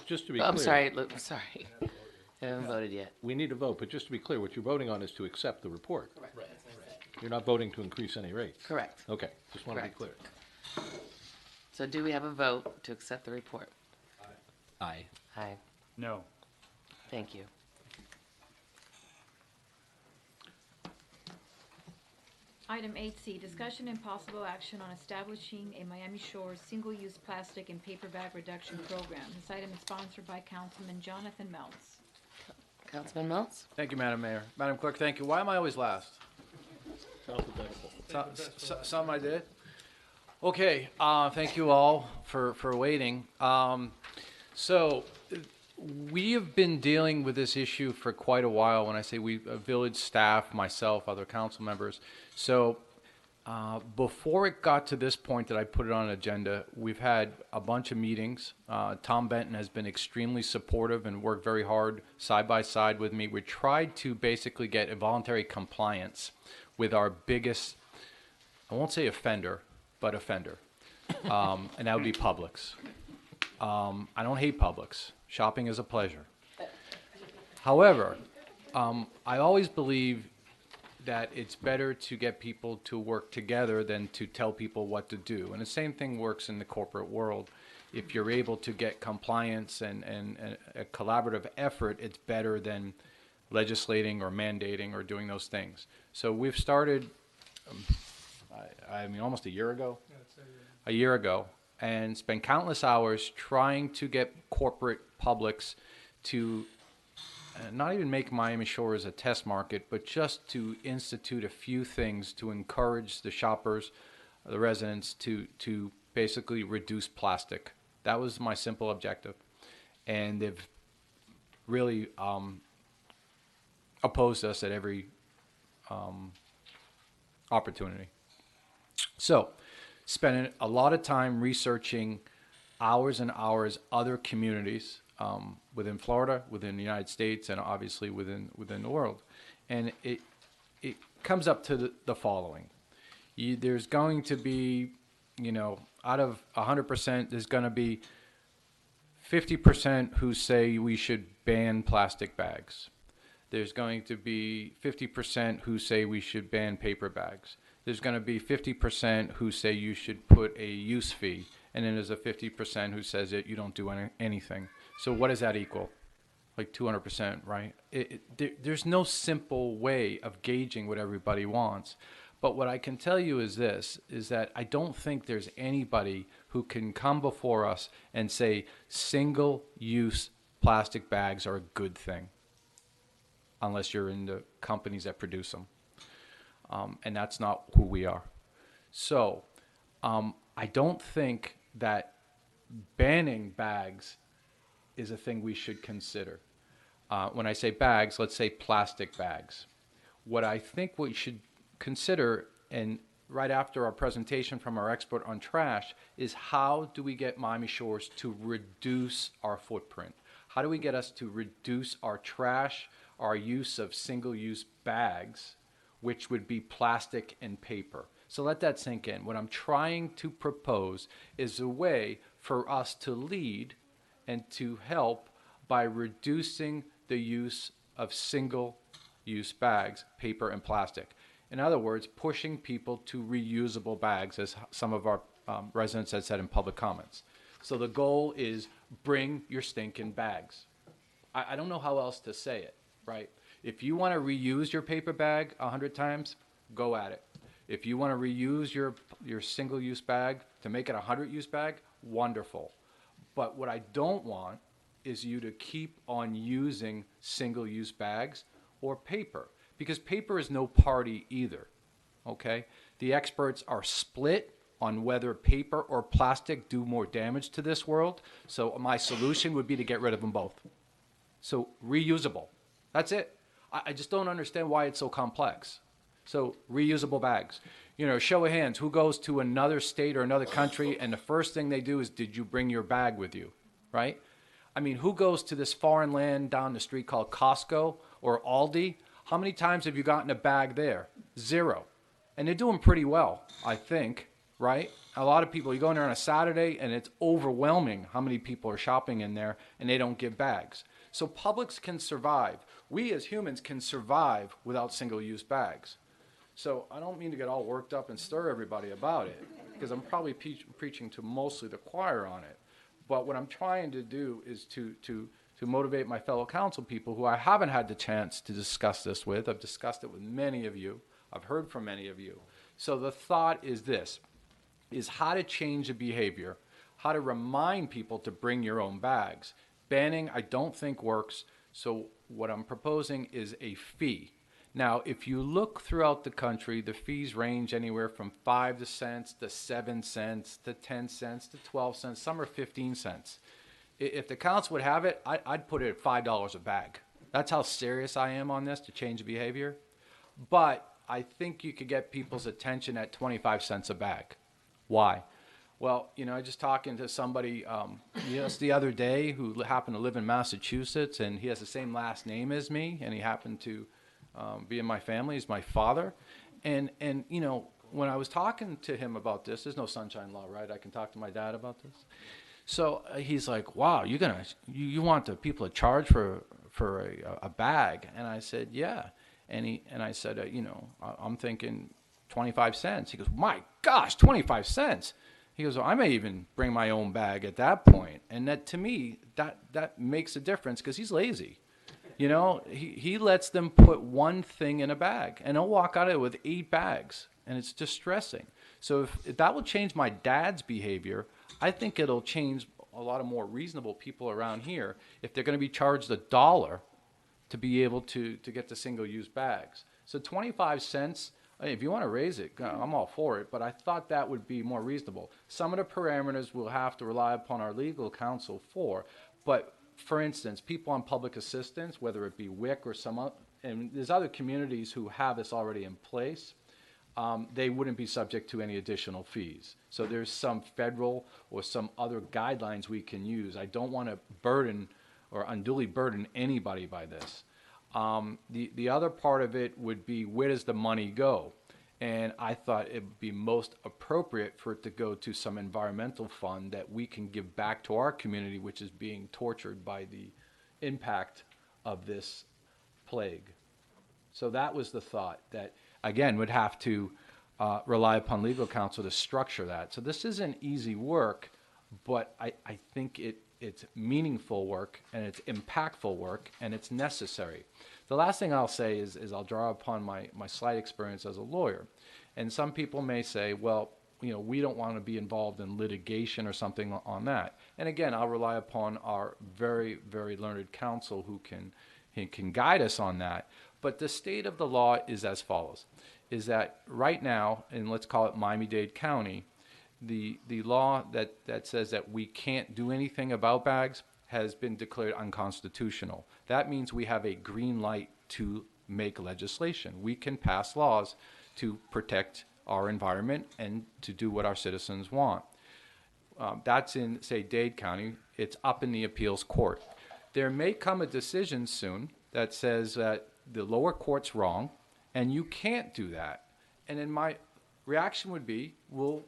Just to be Oh, clear. I'm sorry, look, I'm sorry. I haven't voted yet. We need to vote, but just to be clear, what you're voting on is to accept the report. You're not voting to increase any rates. Correct. Okay, just want to be Correct. clear. So do we have a vote to accept the report? Aye. Aye. No. Thank you. Item 8C, discussion and possible action on establishing a Miami Shores single-use plastic and paper bag reduction program. This item is sponsored by Councilman Jonathan Meltz. Councilman Meltz? Thank you, Madam Mayor. Madam Clerk, thank you. Why am I always last? Alphabetical. Some I did. Okay, thank you all for waiting. So we have been dealing with this issue for quite a while. When I say we, village staff, myself, other council members. So before it got to this point that I put it on an agenda, we've had a bunch of meetings. Tom Benton has been extremely supportive and worked very hard side by side with me. We tried to basically get a voluntary compliance with our biggest, I won't say offender, but offender, and that would be Publix. I don't hate Publix. Shopping is a pleasure. However, I always believe that it's better to get people to work together than to tell people what to do. And the same thing works in the corporate world. If you're able to get compliance and a collaborative effort, it's better than legislating or mandating or doing those things. So we've started, I mean, almost a year ago, and spent countless hours trying to get corporate Publix to not even make Miami Shores a test market, but just to institute a few things to encourage the shoppers, the residents, to basically reduce plastic. That was my simple objective. And they've really opposed us at every opportunity. So, spending a lot of time researching hours and hours other communities within Florida, within the United States, and obviously within the world. And it comes up to the following. There's going to be, you know, out of 100%, there's going to be 50% who say we should ban plastic bags. There's going to be 50% who say we should ban paper bags. there's going to be 50% who say you should put a use fee, and then there's a 50% who says that you don't do anything. So what does that equal? Like 200%, right? There's no simple way of gauging what everybody wants. But what I can tell you is this, is that I don't think there's anybody who can come before us and say single-use plastic bags are a good thing, unless you're in the companies that produce them. And that's not who we are. So I don't think that banning bags is a thing we should consider. When I say bags, let's say plastic bags. What I think we should consider, and right after our presentation from our expert on trash, is how do we get Miami Shores to reduce our footprint? How do we get us to reduce our trash, our use of single-use bags, which would be plastic and paper? So let that sink in. What I'm trying to propose is a way for us to lead and to help by reducing the use of single-use bags, paper and plastic. In other words, pushing people to reusable bags, as some of our residents had said in public comments. So the goal is bring your stinking bags. I don't know how else to say it, right? If you want to reuse your paper bag 100 times, go at it. If you want to reuse your single-use bag to make it a 100-use bag, wonderful. But what I don't want is you to keep on using single-use bags or paper, because paper is no party either, okay? The experts are split on whether paper or plastic do more damage to this world, so my solution would be to get rid of them both. So reusable, that's it. I just don't understand why it's so complex. So reusable bags. You know, show of hands, who goes to another state or another country and the first thing they do is, did you bring your bag with you, right? I mean, who goes to this foreign land down the street called Costco or Aldi? How many times have you gotten a bag there? 0. And they're doing pretty well, I think, right? A lot of people, you go in there on a Saturday and it's overwhelming how many people are shopping in there and they don't give bags. So Publix can survive. We as humans can survive without single-use bags. So I don't mean to get all worked up and stir everybody about it, because I'm probably preaching to mostly the choir on it. But what I'm trying to do is to motivate my fellow council people who I haven't had the chance to discuss this with. I've discussed it with many of you. I've heard from many of you. So the thought is this, is how to change the behavior, how to remind people to bring your own bags. Banning, I don't think works. So what I'm proposing is a fee. Now, if you look throughout the country, the fees range anywhere from 5 cents to 7 cents to 10 cents to 12 cents. Some are 15 cents. If the council would have it, I'd put it at $5 a bag. That's how serious I am on this to change behavior. But I think you could get people's attention at 25 cents a bag. Why? Well, you know, I just talking to somebody just the other day who happened to live in Massachusetts, and he has the same last name as me, and he happened to be in my family. He's my father. And you know, when I was talking to him about this, there's no sunshine law, right? I can talk to my dad about this. So he's like, wow, you want the people to charge for a bag? And I said, yeah. And I said, you know, I'm thinking 25 cents. He goes, my gosh, 25 cents. He goes, well, I may even bring my own bag at that point. And that, to me, that makes a difference, because he's lazy. You know, he lets them put one thing in a bag, and he'll walk out of it with 8 bags, and it's distressing. So if that will change my dad's behavior, I think it'll change a lot of more reasonable people around here if they're going to be charged $1 to be able to get the single-use bags. So 25 cents, if you want to raise it, I'm all for it, but I thought that would be more reasonable. Some of the parameters we'll have to rely upon our legal counsel for, but for instance, people on public assistance, whether it be WIC or some other, and there's other communities who have this already in place, they wouldn't be subject to any additional fees. So there's some federal or some other guidelines we can use. I don't want to burden or unduly burden anybody by this. The other part of it would be, where does the money go? And I thought it would be most appropriate for it to go to some environmental fund that we can give back to our community, which is being tortured by the impact of this plague. So that was the thought, that again would have to rely upon legal counsel to structure that. So this isn't easy work, but I think it's meaningful work, and it's impactful work, and it's necessary. The last thing I'll say is I'll draw upon my slight experience as a lawyer. And some people may say, well, we don't want to be involved in litigation or something on that. And again, I'll rely upon our very, very learned counsel who can guide us on that. But the state of the law is as follows, is that right now, in let's call it Miami-Dade County, the law that says that we can't do anything about bags has been declared unconstitutional. That means we have a green light to make legislation. We can pass laws to protect our environment and to do what our citizens want. That's in, say, Dade County. It's up in the appeals court. There may come a decision soon that says that the lower court's wrong and you can't do that. And then my reaction would be, we'll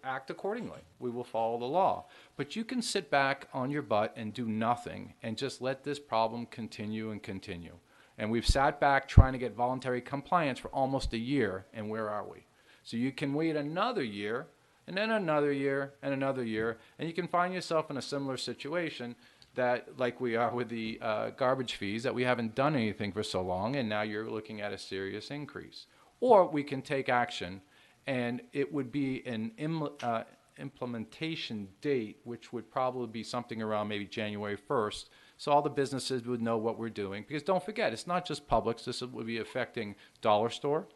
act accordingly. We will follow the law. But you can sit back on your butt and do nothing and just let this problem continue and continue. And we've sat back trying to get voluntary compliance for almost a year, and where are we? So you can wait another year, and then another year, and another year, and you can find yourself in a similar situation that, like we are with the garbage fees, that we haven't done anything for so long, and now you're looking at a serious increase. Or we can take action, and it would be an implementation date, which would probably be something around maybe January 1st, so all the businesses would know what we're doing. Because don't forget, it's not just Publix. This would be affecting Dollar Store,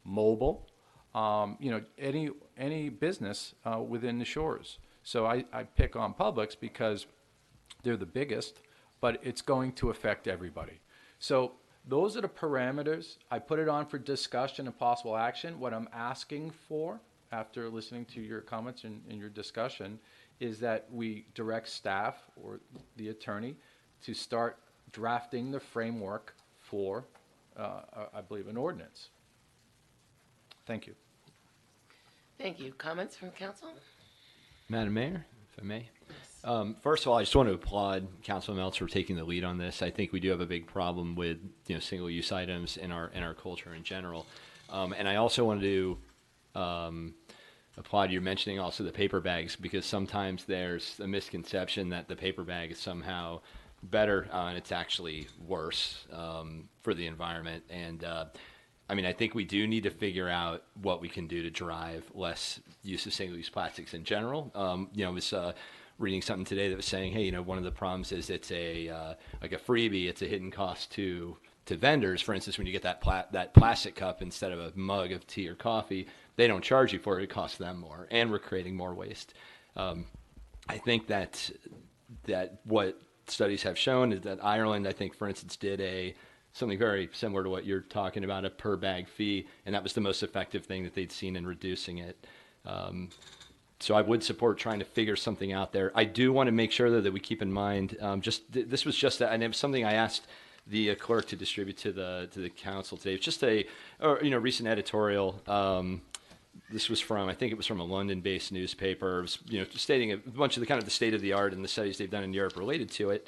Mobile, any business within the shores. So I pick on Publix because they're the biggest, but it's going to affect everybody. So those are the parameters. I put it on for discussion and possible action. What I'm asking for, after listening to your comments and your discussion, is that we direct staff or the attorney to start drafting the framework for, I believe, an ordinance. Thank you. Thank you. Comments from council? Madam Mayor, if I may. First of all, I just want to applaud Councilman Meltz for taking the lead on this. I think we do have a big problem with single-use items in our culture in general, and I also wanted to applaud you mentioning also the paper bags, because sometimes there's a misconception that the paper bag is somehow better, and it's actually worse for the environment. And I think we do need to figure out what we can do to drive less use of single-use plastics in general. I was reading something today that was saying, hey, one of the problems is it's like a freebie. It's a hidden cost to vendors. For instance, when you get that plastic cup instead of a mug of tea or coffee, they don't charge you for it. It costs them more, and we're creating more waste. I think that what studies have shown is that Ireland, I think, for instance, did something very similar to what you're talking about, a per bag fee, and that was the most effective thing that they'd seen in reducing it. So I would support trying to figure something out there. I do want to make sure though, that we keep in mind, this was just, and it was something I asked the clerk to distribute to the council today. It's just a recent editorial. This was from, I think it was from a London-based newspaper. It was, stating a bunch of the state of the art and the studies they've done in Europe related to it.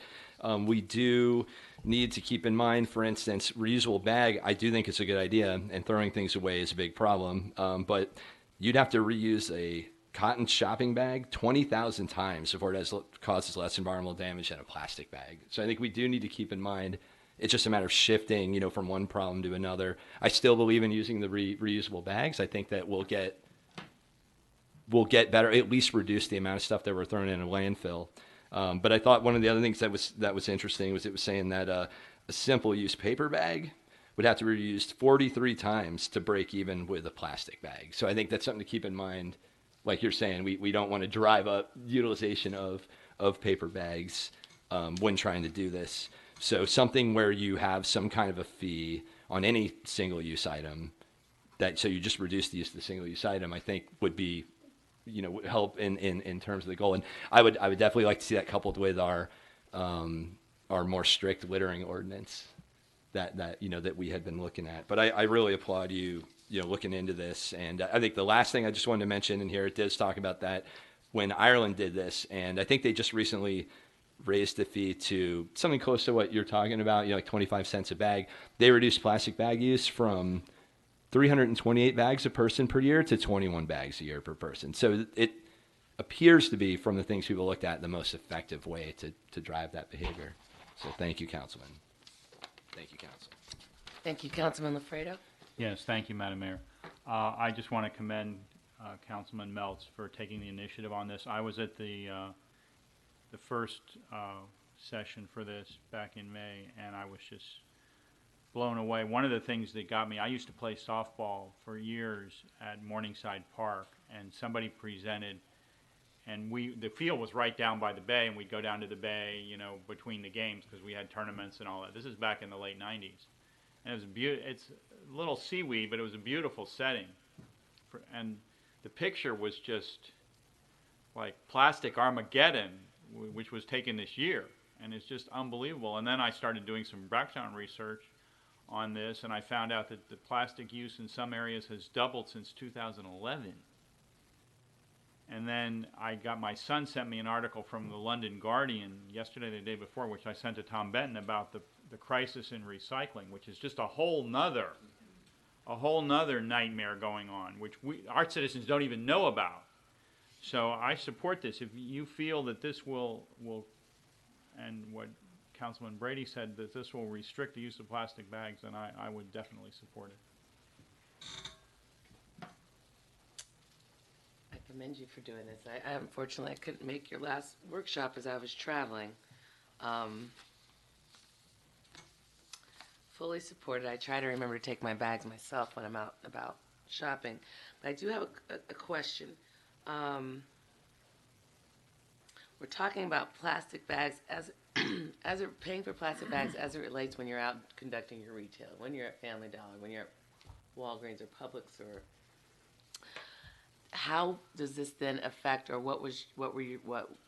We do need to keep in mind, for instance, reusable bag. I do think it's a good idea, and throwing things away is a big problem. But you'd have to reuse a cotton shopping bag 20,000 times before it causes less environmental damage than a plastic bag. So I think we do need to keep in mind it's just a matter of shifting, from one problem to another. I still believe in using the reusable bags. I think that we'll get better, at least reduce the amount of stuff that we're throwing in a landfill. But I thought one of the other things that was interesting was it was saying that a simple use paper bag would have to be reused 43 times to break even with a plastic bag. So I think that's something to keep in mind. Like you're saying, we don't want to drive up utilization of paper bags when trying to do this. So something where you have some kind of a fee on any single-use item, so you just reduce the use of the single-use item, I think would be, would help in terms of the goal. And I would definitely like to see that coupled with our more strict littering ordinance that we had been looking at. But I really applaud you looking into this. And I think the last thing I just wanted to mention in here, it does talk about that when Ireland did this, and I think they just recently raised the fee to something close to what you're talking about, like 25 cents a bag. They reduced plastic bag use from 328 bags a person per year to 21 bags a year per person. So it appears to be, from the things people looked at, the most effective way to drive that behavior. So thank you, Councilman. Thank you, Council. Thank you, Councilman LaFredo. Yes, thank you, Madam Mayor. I just want to commend Councilman Meltz for taking the initiative on this. I was at the first session for this back in May, and I was just blown away. One of the things that got me, I used to play softball for years at Morningside Park, and somebody presented, and the field was right down by the bay, and we'd go down to the bay, you know, between the games because we had tournaments and all that. This is back in the late 90s. And it was it's a little seaweed, but it was a beautiful setting. And the picture was just like Plastic Armageddon, which was taken this year. And it's just unbelievable. And then I started doing some background research on this, and I found out that the plastic use in some areas has doubled since 2011. And then my son sent me an article from the London Guardian yesterday, the day before, which I sent to Tom Benton, about the crisis in recycling, which is just a whole nother nightmare going on, which our citizens don't even know about. So I support this. If you feel that this will, and what Councilman Brady said, that this will restrict the use of plastic bags, then I would definitely support it. I commend you for doing this. I unfortunately, I couldn't make your last workshop as I was traveling. Fully supported. I try to remember to take my bags myself when I'm out and about shopping. But I do have a question. We're talking about plastic bags as paying for plastic bags as it relates when you're out conducting your retail, when you're at Family Dollar, when you're at Walgreens or Publix, or how does this then affect, or what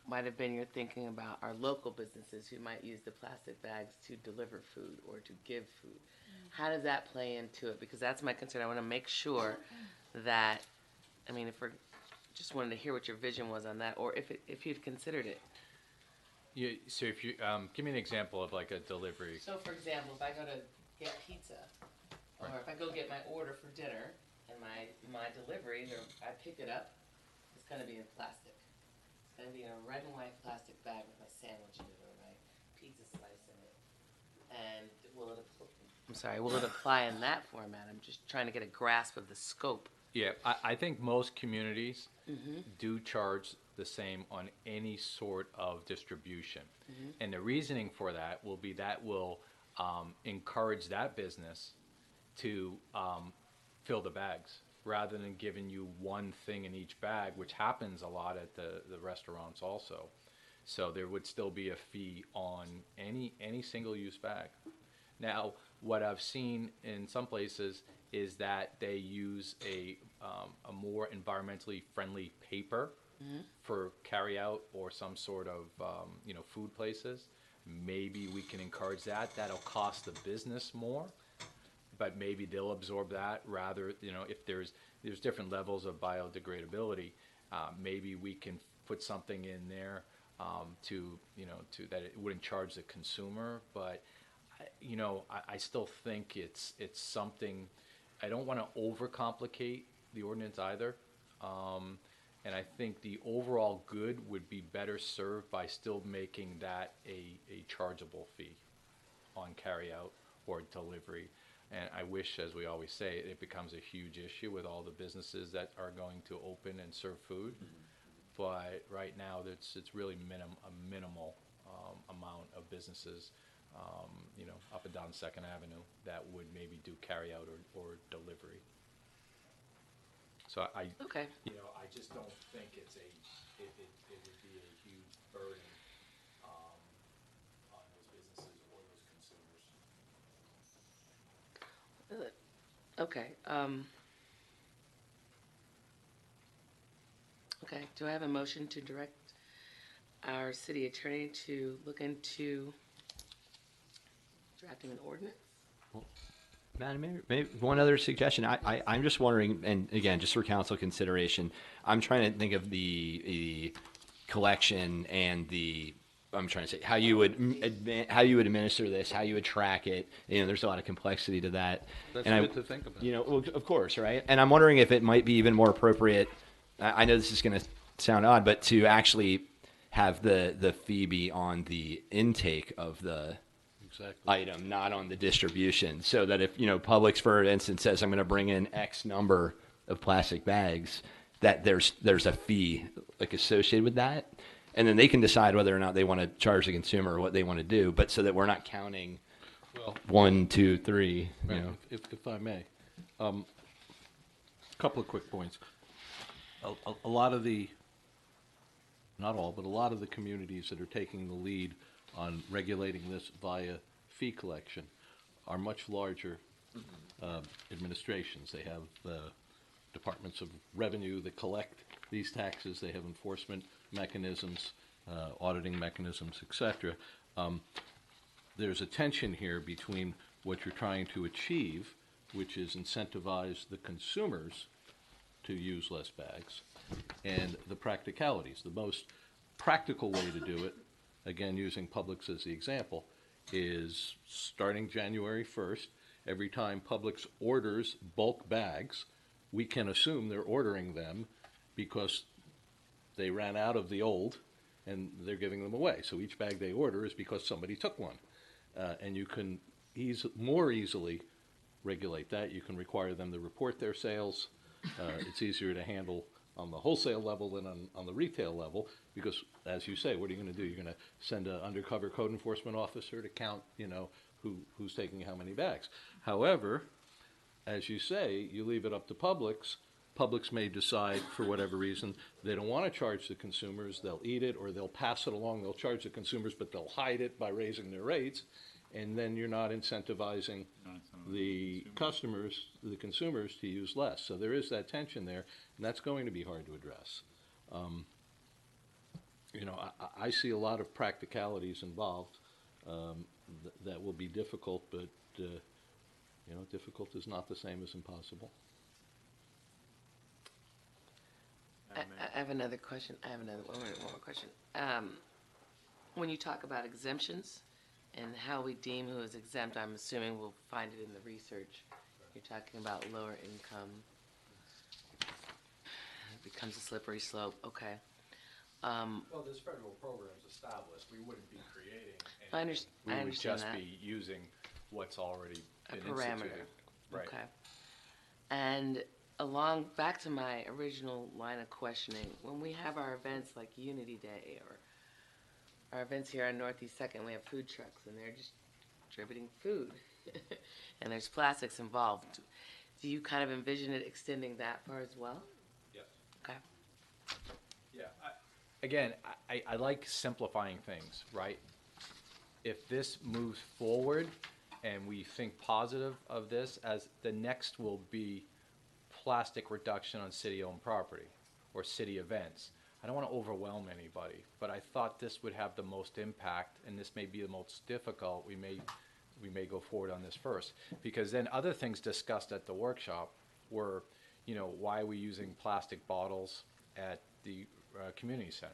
might have been your thinking about our local businesses who might use the plastic bags to deliver food or to give food? How does that play into it? Because that's my concern. I want to make sure that, I mean, if we're just wanted to hear what your vision was on that, or if you'd considered it. So if you give me an example of like a delivery. So, for example, if I go to get pizza, or if I go get my order for dinner, and my delivery, I pick it up, it's going to be in plastic. It's going to be in a red and white plastic bag with my sandwich in it, or my pizza slice in it. And will it apply in that format? I'm just trying to get a grasp of the scope. Yeah, I think most communities do charge the same on any sort of distribution. And the reasoning for that will be that will encourage that business to fill the bags rather than giving you one thing in each bag, which happens a lot at the restaurants also. So there would still be a fee on any single-use bag. Now, what I've seen in some places is that they use a more environmentally friendly paper for carry-out or some sort of food places. Maybe we can encourage that. That'll cost the business more, but maybe they'll absorb that rather. If there's different levels of biodegradability, maybe we can put something in there to that it wouldn't charge the consumer, but. I still think it's something. I don't want to overcomplicate the ordinance either, and I think the overall good would be better served by still making that a chargeable fee on carryout or delivery. And I wish, as we always say, it becomes a huge issue with all the businesses that are going to open and serve food. But right now, it's really a minimal amount of businesses. Up and down Second Avenue that would maybe do carry out or delivery. So I just don't think it would be a huge burden on those businesses or those consumers. Okay. Okay. Do I have a motion to direct our city attorney to look into drafting an ordinance? Madam Mayor, maybe one other suggestion. I'm just wondering, and again, just for council consideration, I'm trying to think of the collection and the I'm trying to say how you would how you would administer this, how you would track it. You know, there's a lot of complexity to that. That's and good to think about. You know, well, of course, right? And I'm wondering if it might be even more appropriate. I know this is going to sound odd, but to actually have the fee be on the intake of the item, not on the distribution, so that if, you know, Publix, for instance, says I'm going to bring in X number of plastic bags, that there's a fee like associated with that. And then they can decide whether or not they want to charge the consumer or what they want to do, but so that we're not counting 1, 2, 3. You know. If I may, a couple of quick points. A lot of the, not all, but a lot of the communities that are taking the lead on regulating this via fee collection are much larger administrations. They have departments of revenue that collect these taxes. They have enforcement mechanisms, auditing mechanisms, etc. There's a tension here between what you're trying to achieve, which is incentivize the consumers to use less bags, and the practicalities. The most practical way to do it, again using Publix as the example, is starting January 1st, every time Publix orders bulk bags, we can assume they're ordering them because they ran out of the old and they're giving them away. So each bag they order is because somebody took one. And you can more easily regulate that. You can require them to report their sales. It's easier to handle on the wholesale level than on the retail level because, as you say, what are you going to do? You're going to send an undercover code enforcement officer to count, you know, who's taking how many bags. However, as you say, you leave it up to Publix. Publix may decide, for whatever reason, they don't want to charge the consumers. They'll eat it or they'll pass it along. They'll charge the consumers, but they'll hide it by raising their rates. And then you're not incentivizing the customers, the consumers, to use less. So there is that tension there, and that's going to be hard to address. You know, I see a lot of practicalities involved that will be difficult, but you know, difficult is not the same as impossible. I have another question. I have one more question. When you talk about exemptions and how we deem who is exempt, I'm assuming we'll find it in the research. You're talking about lower income. It becomes a slippery slope. Okay. Well, there's federal programs established. We wouldn't be creating anything. I understand We would just that. be using what's already A been parameter. instituted. Right. Okay. And back to my original line of questioning, when we have our events like Unity Day or our events here on Northeast 2nd, we have food trucks and they're just distributing food and there's plastics involved. Do you kind of envision it extending that far as well? Yes. Okay. Yeah. Again, I like simplifying things, right? If this moves forward and we think positive of this, as the next will be plastic reduction on city-owned property or city events. I don't want to overwhelm anybody, but I thought this would have the most impact, and this may be the most difficult. We may go forward on this first, because then other things discussed at the workshop were, you know, why are we using plastic bottles at the community center?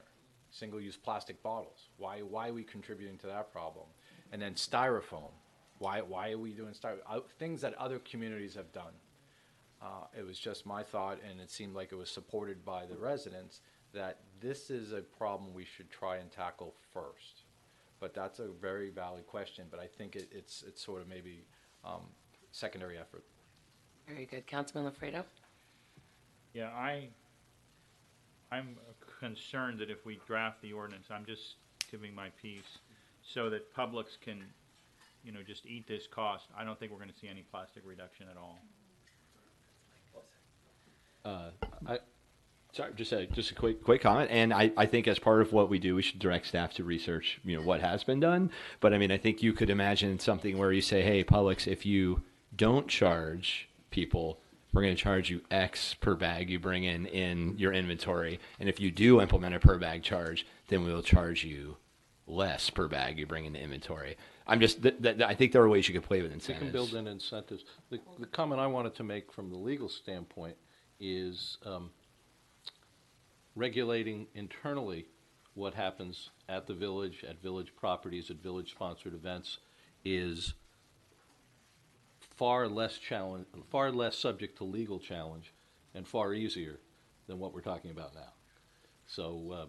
Single-use plastic bottles. Why are we contributing to that problem? And then styrofoam. Why are we doing styrofoam? Things that other communities have done. It was just my thought, and it seemed like it was supported by the residents, that this is a problem we should try and tackle first. But that's a very valid question, but I think it's sort of maybe secondary effort. Very good. Councilman Lafredo? Yeah, I'm concerned that if we draft the ordinance, I'm just giving my piece, so that Publix can, you know, just eat this cost, I don't think we're going to see any plastic reduction at all. Sorry, just a quick comment, and I think as part of what we do, we should direct staff to research, you know, what has been done. But I mean, I think you could imagine something where you say, hey, Publix, if you don't charge people, we're going to charge you X per bag you bring in your inventory, and if you do implement a per bag charge, then we will charge you less per bag you bring in the inventory. I'm just, I think there are ways you could play with incentives. You can build in incentives. The comment I wanted to make from the legal standpoint is regulating internally what happens at the village, at village properties, at village-sponsored events is far less subject to legal challenge and far easier than what we're talking about now. So,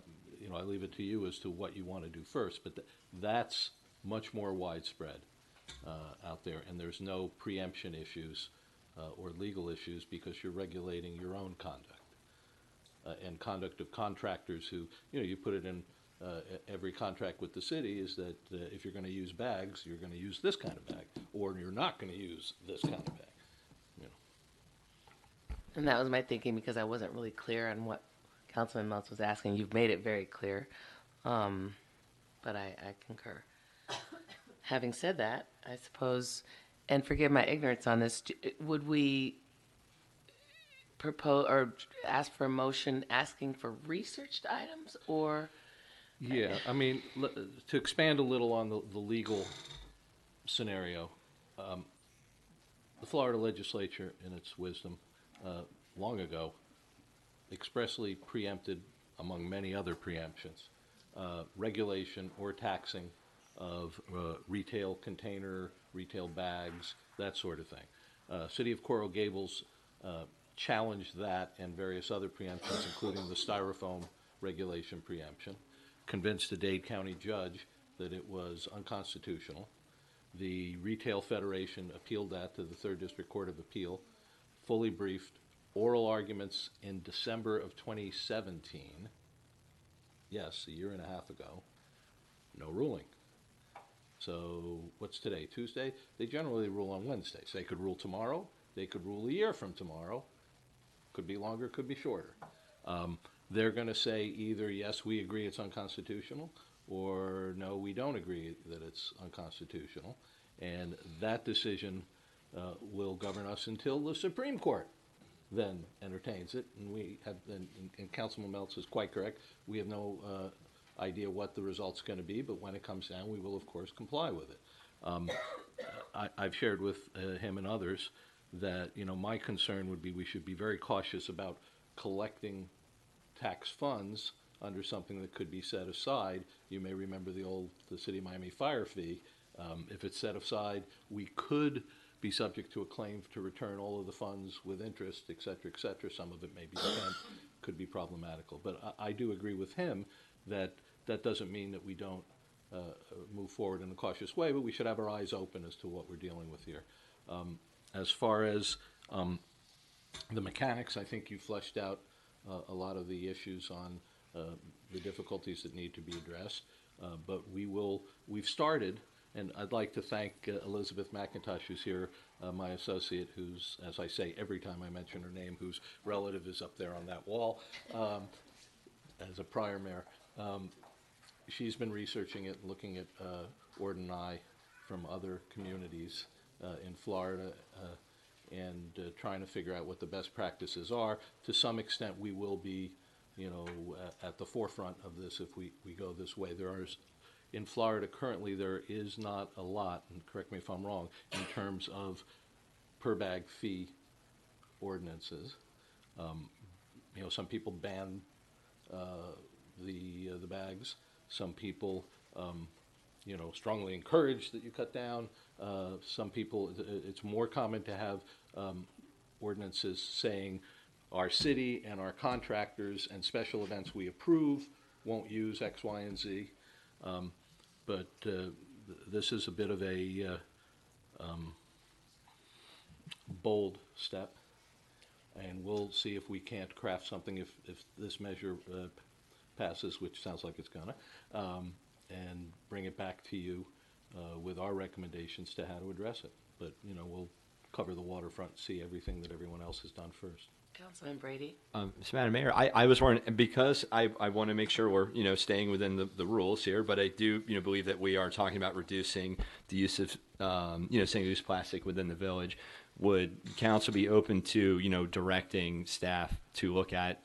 I leave it to you as to what you want to do first, but that's much more widespread out there, and there's no preemption issues or legal issues because you're regulating your own conduct and conduct of contractors who, you put it in every contract with the city is that if you're going to use bags, you're going to use this kind of bag, or you're not going to use this kind of bag. And that was my thinking because I wasn't really clear on what Councilman Meltz was asking. You've made it very clear, but I concur. Having said that, I suppose, and forgive my ignorance on this, would we propose or ask for a motion asking for researched items, or? Yeah, I mean, to expand a little on the legal scenario, the Florida legislature, in its wisdom, long ago, expressly preempted, among many other preemptions, regulation or taxing of retail container, retail bags, that sort of thing. City of Coral Gables challenged that and various other preemptions, including the styrofoam regulation preemption, convinced a Dade County judge that it was unconstitutional. The Retail Federation appealed that to the 3rd District Court of Appeal, fully briefed, oral arguments in December of 2017. Yes, a year and a half ago. No ruling. So what's today, Tuesday? They generally rule on Wednesdays. They could rule tomorrow. They could rule a year from tomorrow. Could be longer, could be shorter. They're going to say either, yes, we agree it's unconstitutional, or no, we don't agree that it's unconstitutional. And that decision will govern us until the Supreme Court then entertains it. And we have, and Councilman Meltz is quite correct, we have no idea what the result's going to be, but when it comes down, we will, of course, comply with it. I've shared with him and others that, my concern would be we should be very cautious about collecting tax funds under something that could be set aside. You may remember the City of Miami fire fee. If it's set aside, we could be subject to a claim to return all of the funds with interest, et cetera, et cetera. Some of it may be spent, could be problematical. But I do agree with him that that doesn't mean that we don't move forward in a cautious way, but we should have our eyes open as to what we're dealing with here. As far as the mechanics, I think you fleshed out a lot of the issues on the difficulties that need to be addressed. But we've started, and I'd like to thank Elizabeth McIntosh, who's here, my associate, who's, as I say every time I mention her name, whose relative is up there on that wall as a prior mayor. She's been researching it, looking at Ordinary from other communities in Florida, and trying to figure out what the best practices are. To some extent, we will be, at the forefront of this if we go this way. In Florida currently, there is not a lot, and correct me if I'm wrong, in terms of per bag fee ordinances. Some people ban the bags. Some people, strongly encourage that you cut down. Some people, it's more common to have ordinances saying our city and our contractors and special events we approve won't use X, Y, and Z. But this is a bit of a bold step, and we'll see if we can't craft something if this measure passes, which sounds like it's gonna, and bring it back to you with our recommendations to how to address it. But, we'll cover the waterfront, see everything that everyone else has done first. Councilman Brady? Madam Mayor, I was wondering, because I want to make sure we're, staying within the rules here, but I do, believe that we are talking about reducing the use of, single-use plastic within the village. Would council be open to, directing staff to look at,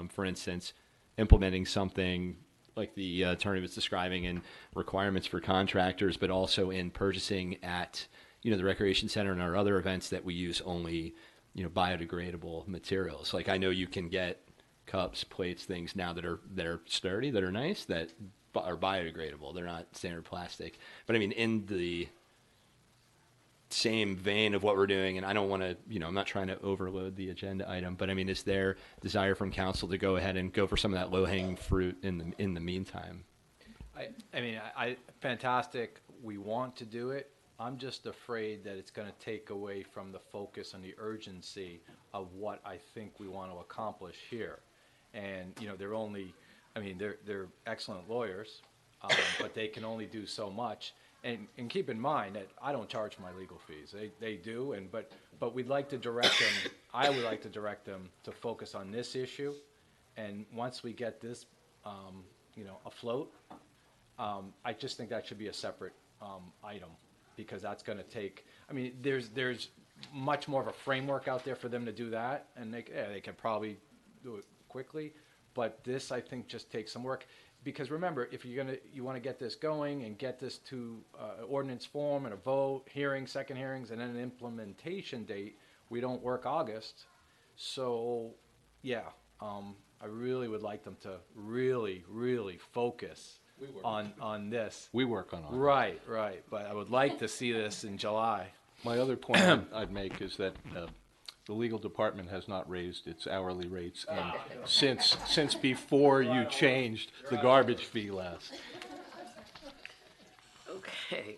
for instance, implementing something like the attorney was describing in requirements for contractors, but also in purchasing at, the recreation center and our other events that we use only, biodegradable materials? Like, I know you can get, cups, plates, things now that are sturdy, that are nice, that are biodegradable. They're not standard plastic. But I mean, in the same vein of what we're doing, and I don't want to, I'm not trying to overload the agenda item, but I mean, is there desire from council to go ahead and go for some of that low-hanging fruit in the meantime? I mean, fantastic. We want to do it. I'm just afraid that it's going to take away from the focus and the urgency of what I think we want to accomplish here. And, they're excellent lawyers, but they can only do so much. And keep in mind that I don't charge my legal fees. They do, but we'd like to direct them, I would like to direct them to focus on this issue. And once we get this, afloat, I just think that should be a separate item, because that's going to take, there's much more of a framework out there for them to do that, and they can probably do it quickly. But this, I think, just takes some work. Because remember, if you want to get this going and get this to ordinance form and a vote, hearing, second hearings, and then an implementation date, we don't work August. So, yeah, I really would like them to really, really focus on this. We work on Right. But I would like to see this in July. My other point I'd make is that the legal department has not raised its hourly rates since before you changed the garbage fee last. Okay,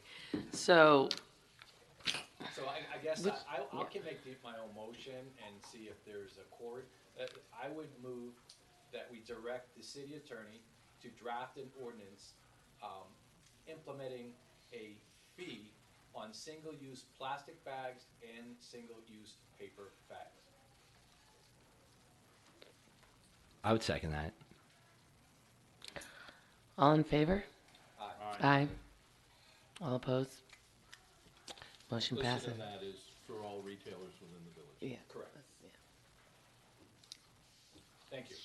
so. So I guess I can make my own motion and see if there's a chord. I would move that we direct the city attorney to draft an ordinance implementing a fee on single-use plastic bags and single-use paper bags. I would second that. All in favor? Aye. Aye. All opposed? Motion passes. Listed in that is for all retailers within the village. Yeah. Correct. Yeah. Thank you.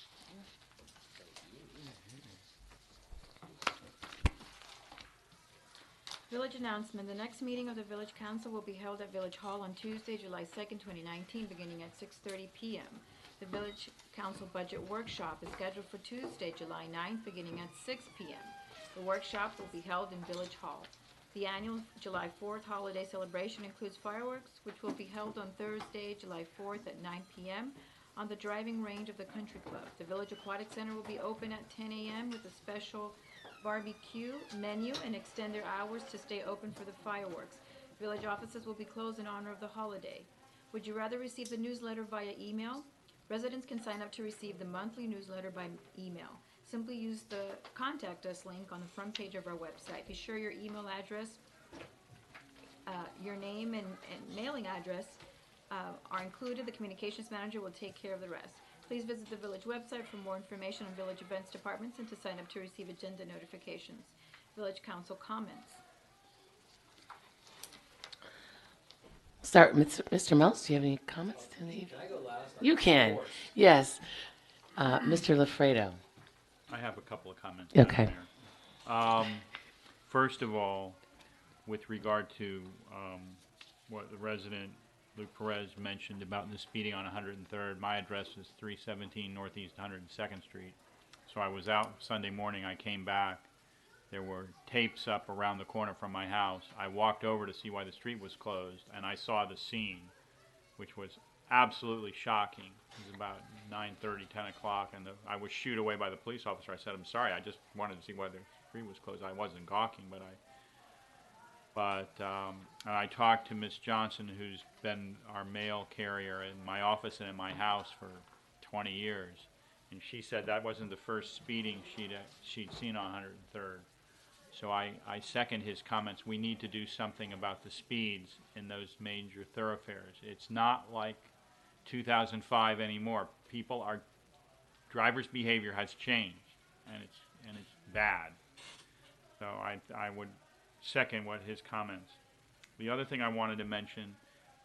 Village announcement. The next meeting of the Village Council will be held at Village Hall on Tuesday, July 2nd, 2019, beginning at 6:30 p.m. The Village Council Budget Workshop is scheduled for Tuesday, July 9th, beginning at 6 p.m. The workshop will be held in Village Hall. The annual July 4th holiday celebration includes fireworks, which will be held on Thursday, July 4th at 9 p.m. on the driving range of the Country Club. The Village Aquatic Center will be open at 10 a.m. with a special barbecue menu and extend their hours to stay open for the fireworks. Village offices will be closed in honor of the holiday. Would you rather receive the newsletter via email? Residents can sign up to receive the monthly newsletter by email. Simply use the Contact Us link on the front page of our website. Be sure your email address, your name and mailing address are included. The communications manager will take care of the rest. Please visit the village website for more information on village events departments and to sign up to receive agenda notifications. Village council comments. Start, Mr. Meltz, do you have any comments to the evening? Can I go last? You can, yes. Mr. Lafredo. I have a couple of comments. Okay. Madam Mayor. First of all, with regard to what the resident Luke Perez mentioned about the speeding on 103rd, my address is 317 Northeast 102nd Street. So I was out Sunday morning, I came back, there were tapes up around the corner from my house. I walked over to see why the street was closed, and I saw the scene, which was absolutely shocking. It was about 9:30, 10 o'clock, and I was shooed away by the police officer. I said, I'm sorry, I just wanted to see why the street was closed. I wasn't gawking, but I talked to Miss Johnson, who's been our mail carrier in my office and in my house for 20 years, and she said that wasn't the first speeding she'd seen on 103rd. So I second his comments. We need to do something about the speeds in those major thoroughfares. It's not like 2005 anymore. Drivers' behavior has changed, and it's bad. So I would second what his comments. The other thing I wanted to mention,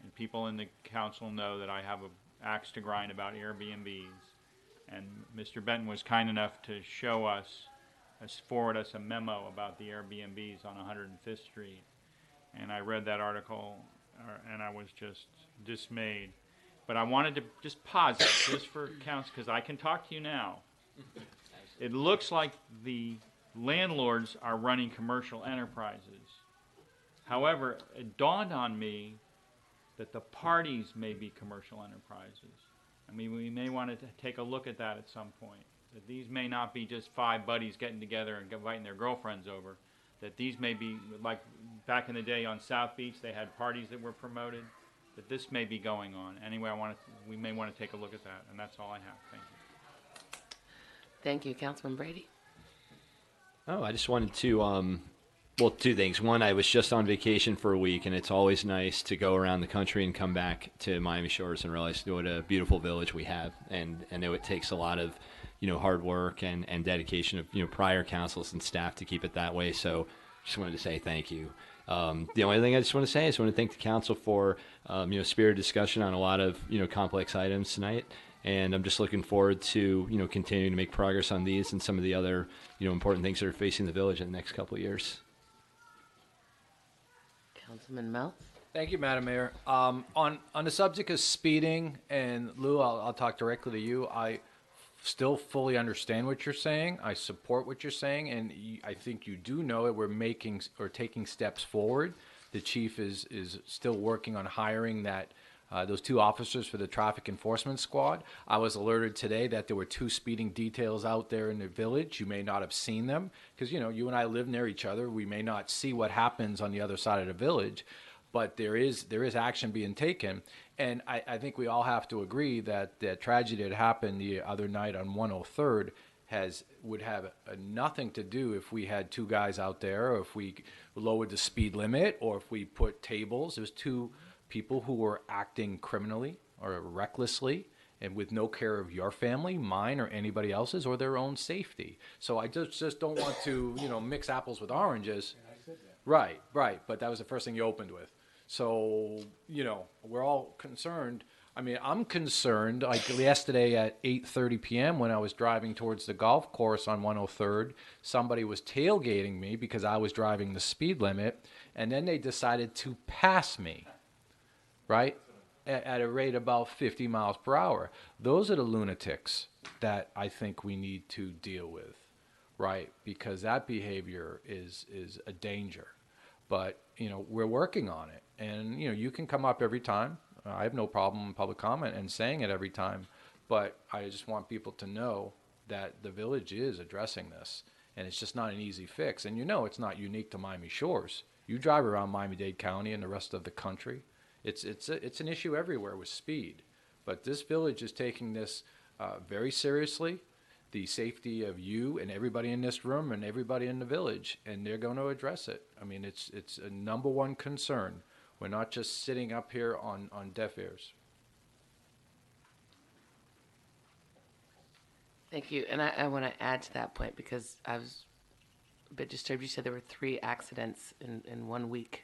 and people in the council know that I have an axe to grind about Airbnbs, and Mr. Benton was kind enough to forward us a memo about the Airbnbs on 105th Street, and I read that article and I was just dismayed. but I wanted to just pause it just for counts because I can talk to you now. It looks like the landlords are running commercial enterprises. However, it dawned on me that the parties may be commercial enterprises. I mean, we may want to take a look at that at some point. That these may not be just five buddies getting together and inviting their girlfriends over. That these may be, like back in the day on South Beach, they had parties that were promoted. That this may be going on. Anyway, we may want to take a look at that, and that's all I have. Thank you. Thank you, Councilman Brady. Oh, I just wanted to, well, two things. One, I was just on vacation for a week, and it's always nice to go around the country and come back to Miami Shores and realize what a beautiful village we have. And I know it takes a lot of, hard work and dedication of, prior councils and staff to keep it that way. So just wanted to say thank you. The only thing I just want to say is I want to thank the council for, spirited discussion on a lot of, complex items tonight. And I'm just looking forward to, continuing to make progress on these and some of the other, important things that are facing the village in the next couple of years. Councilman Meltz? Thank you, Madam Mayor. On the subject of speeding, and Lou, I'll talk directly to you. I still fully understand what you're saying. I support what you're saying, and I think you do know that we're making or taking steps forward. The chief is still working on hiring those 2 officers for the traffic enforcement squad. I was alerted today that there were 2 speeding details out there in the village. You may not have seen them because, you and I live near each other. We may not see what happens on the other side of the village, but there is action being taken. And I think we all have to agree that the tragedy that happened the other night on 103rd would have nothing to do if we had 2 guys out there, or if we lowered the speed limit, or if we put tables. There's 2 people who were acting criminally or recklessly and with no care of your family, mine, or anybody else's, or their own safety. So I just don't want to, mix apples with oranges. And I said that. Right. But that was the first thing you opened with. So, we're all concerned. I mean, I'm concerned, like yesterday at 8:30 p.m. when I was driving towards the golf course on 103rd, somebody was tailgating me because I was driving the speed limit, and then they decided to pass me, right, at a rate about 50 miles per hour. Those are the lunatics that I think we need to deal with, right, because that behavior is a danger. But, we're working on it. And, you can come up every time. I have no problem in public comment and saying it every time. But I just want people to know that the village is addressing this. And it's just not an easy fix. And it's not unique to Miami Shores. You drive around Miami-Dade County and the rest of the country. It's an issue everywhere with speed. But this village is taking this very seriously. The safety of you and everybody in this room and everybody in the village, and they're going to address it. I mean, it's a number one concern. We're not just sitting up here on deaf ears. Thank you. And I want to add to that point because I was a bit disturbed. You said there were 3 accidents in 1 week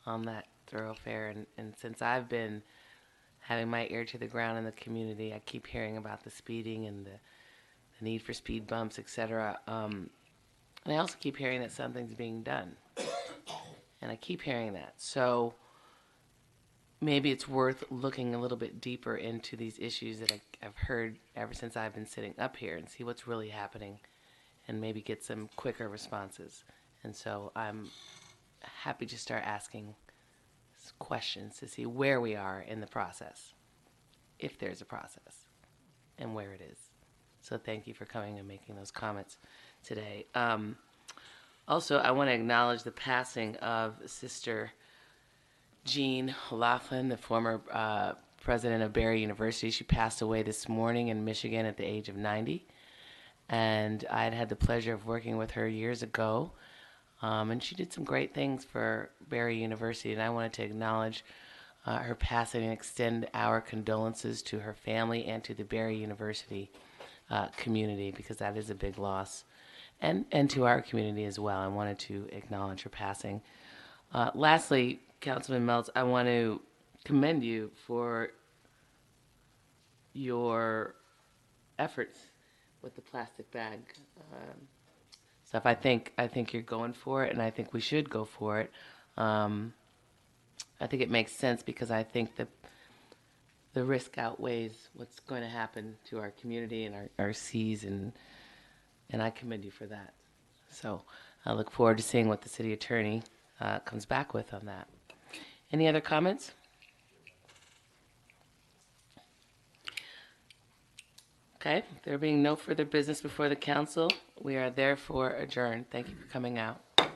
on that thoroughfare. And since I've been having my ear to the ground in the community, I keep hearing about the speeding and the need for speed bumps, etc. And I also keep hearing that something's being done. And I keep hearing that. So maybe it's worth looking a little bit deeper into these issues that I've heard ever since I've been sitting up here and see what's really happening and maybe get some quicker responses. And so I'm happy to start asking questions to see where we are in the process, if there's a process, and where it is. So thank you for coming and making those comments today. Also, I want to acknowledge the passing of Sister Jean Laughlin, the former president of Barry University. She passed away this morning in Michigan at the age of 90. And I had the pleasure of working with her years ago. And she did some great things for Barry University. And I wanted to acknowledge her passing and extend our condolences to her family and to the Barry University community, because that is a big loss, and to our community as well. I wanted to acknowledge her passing. Lastly, Councilman Meltz, I want to commend you for your efforts with the plastic bag stuff. I think you're going for it, and I think we should go for it. I think it makes sense because I think that the risk outweighs what's going to happen to our community and our seas, and I commend you for that. So I look forward to seeing what the city attorney comes back with on that. Any other comments? Okay, there being no further business before the council, we are therefore adjourned. Thank you for coming out. I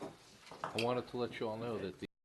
wanted to let you all know that the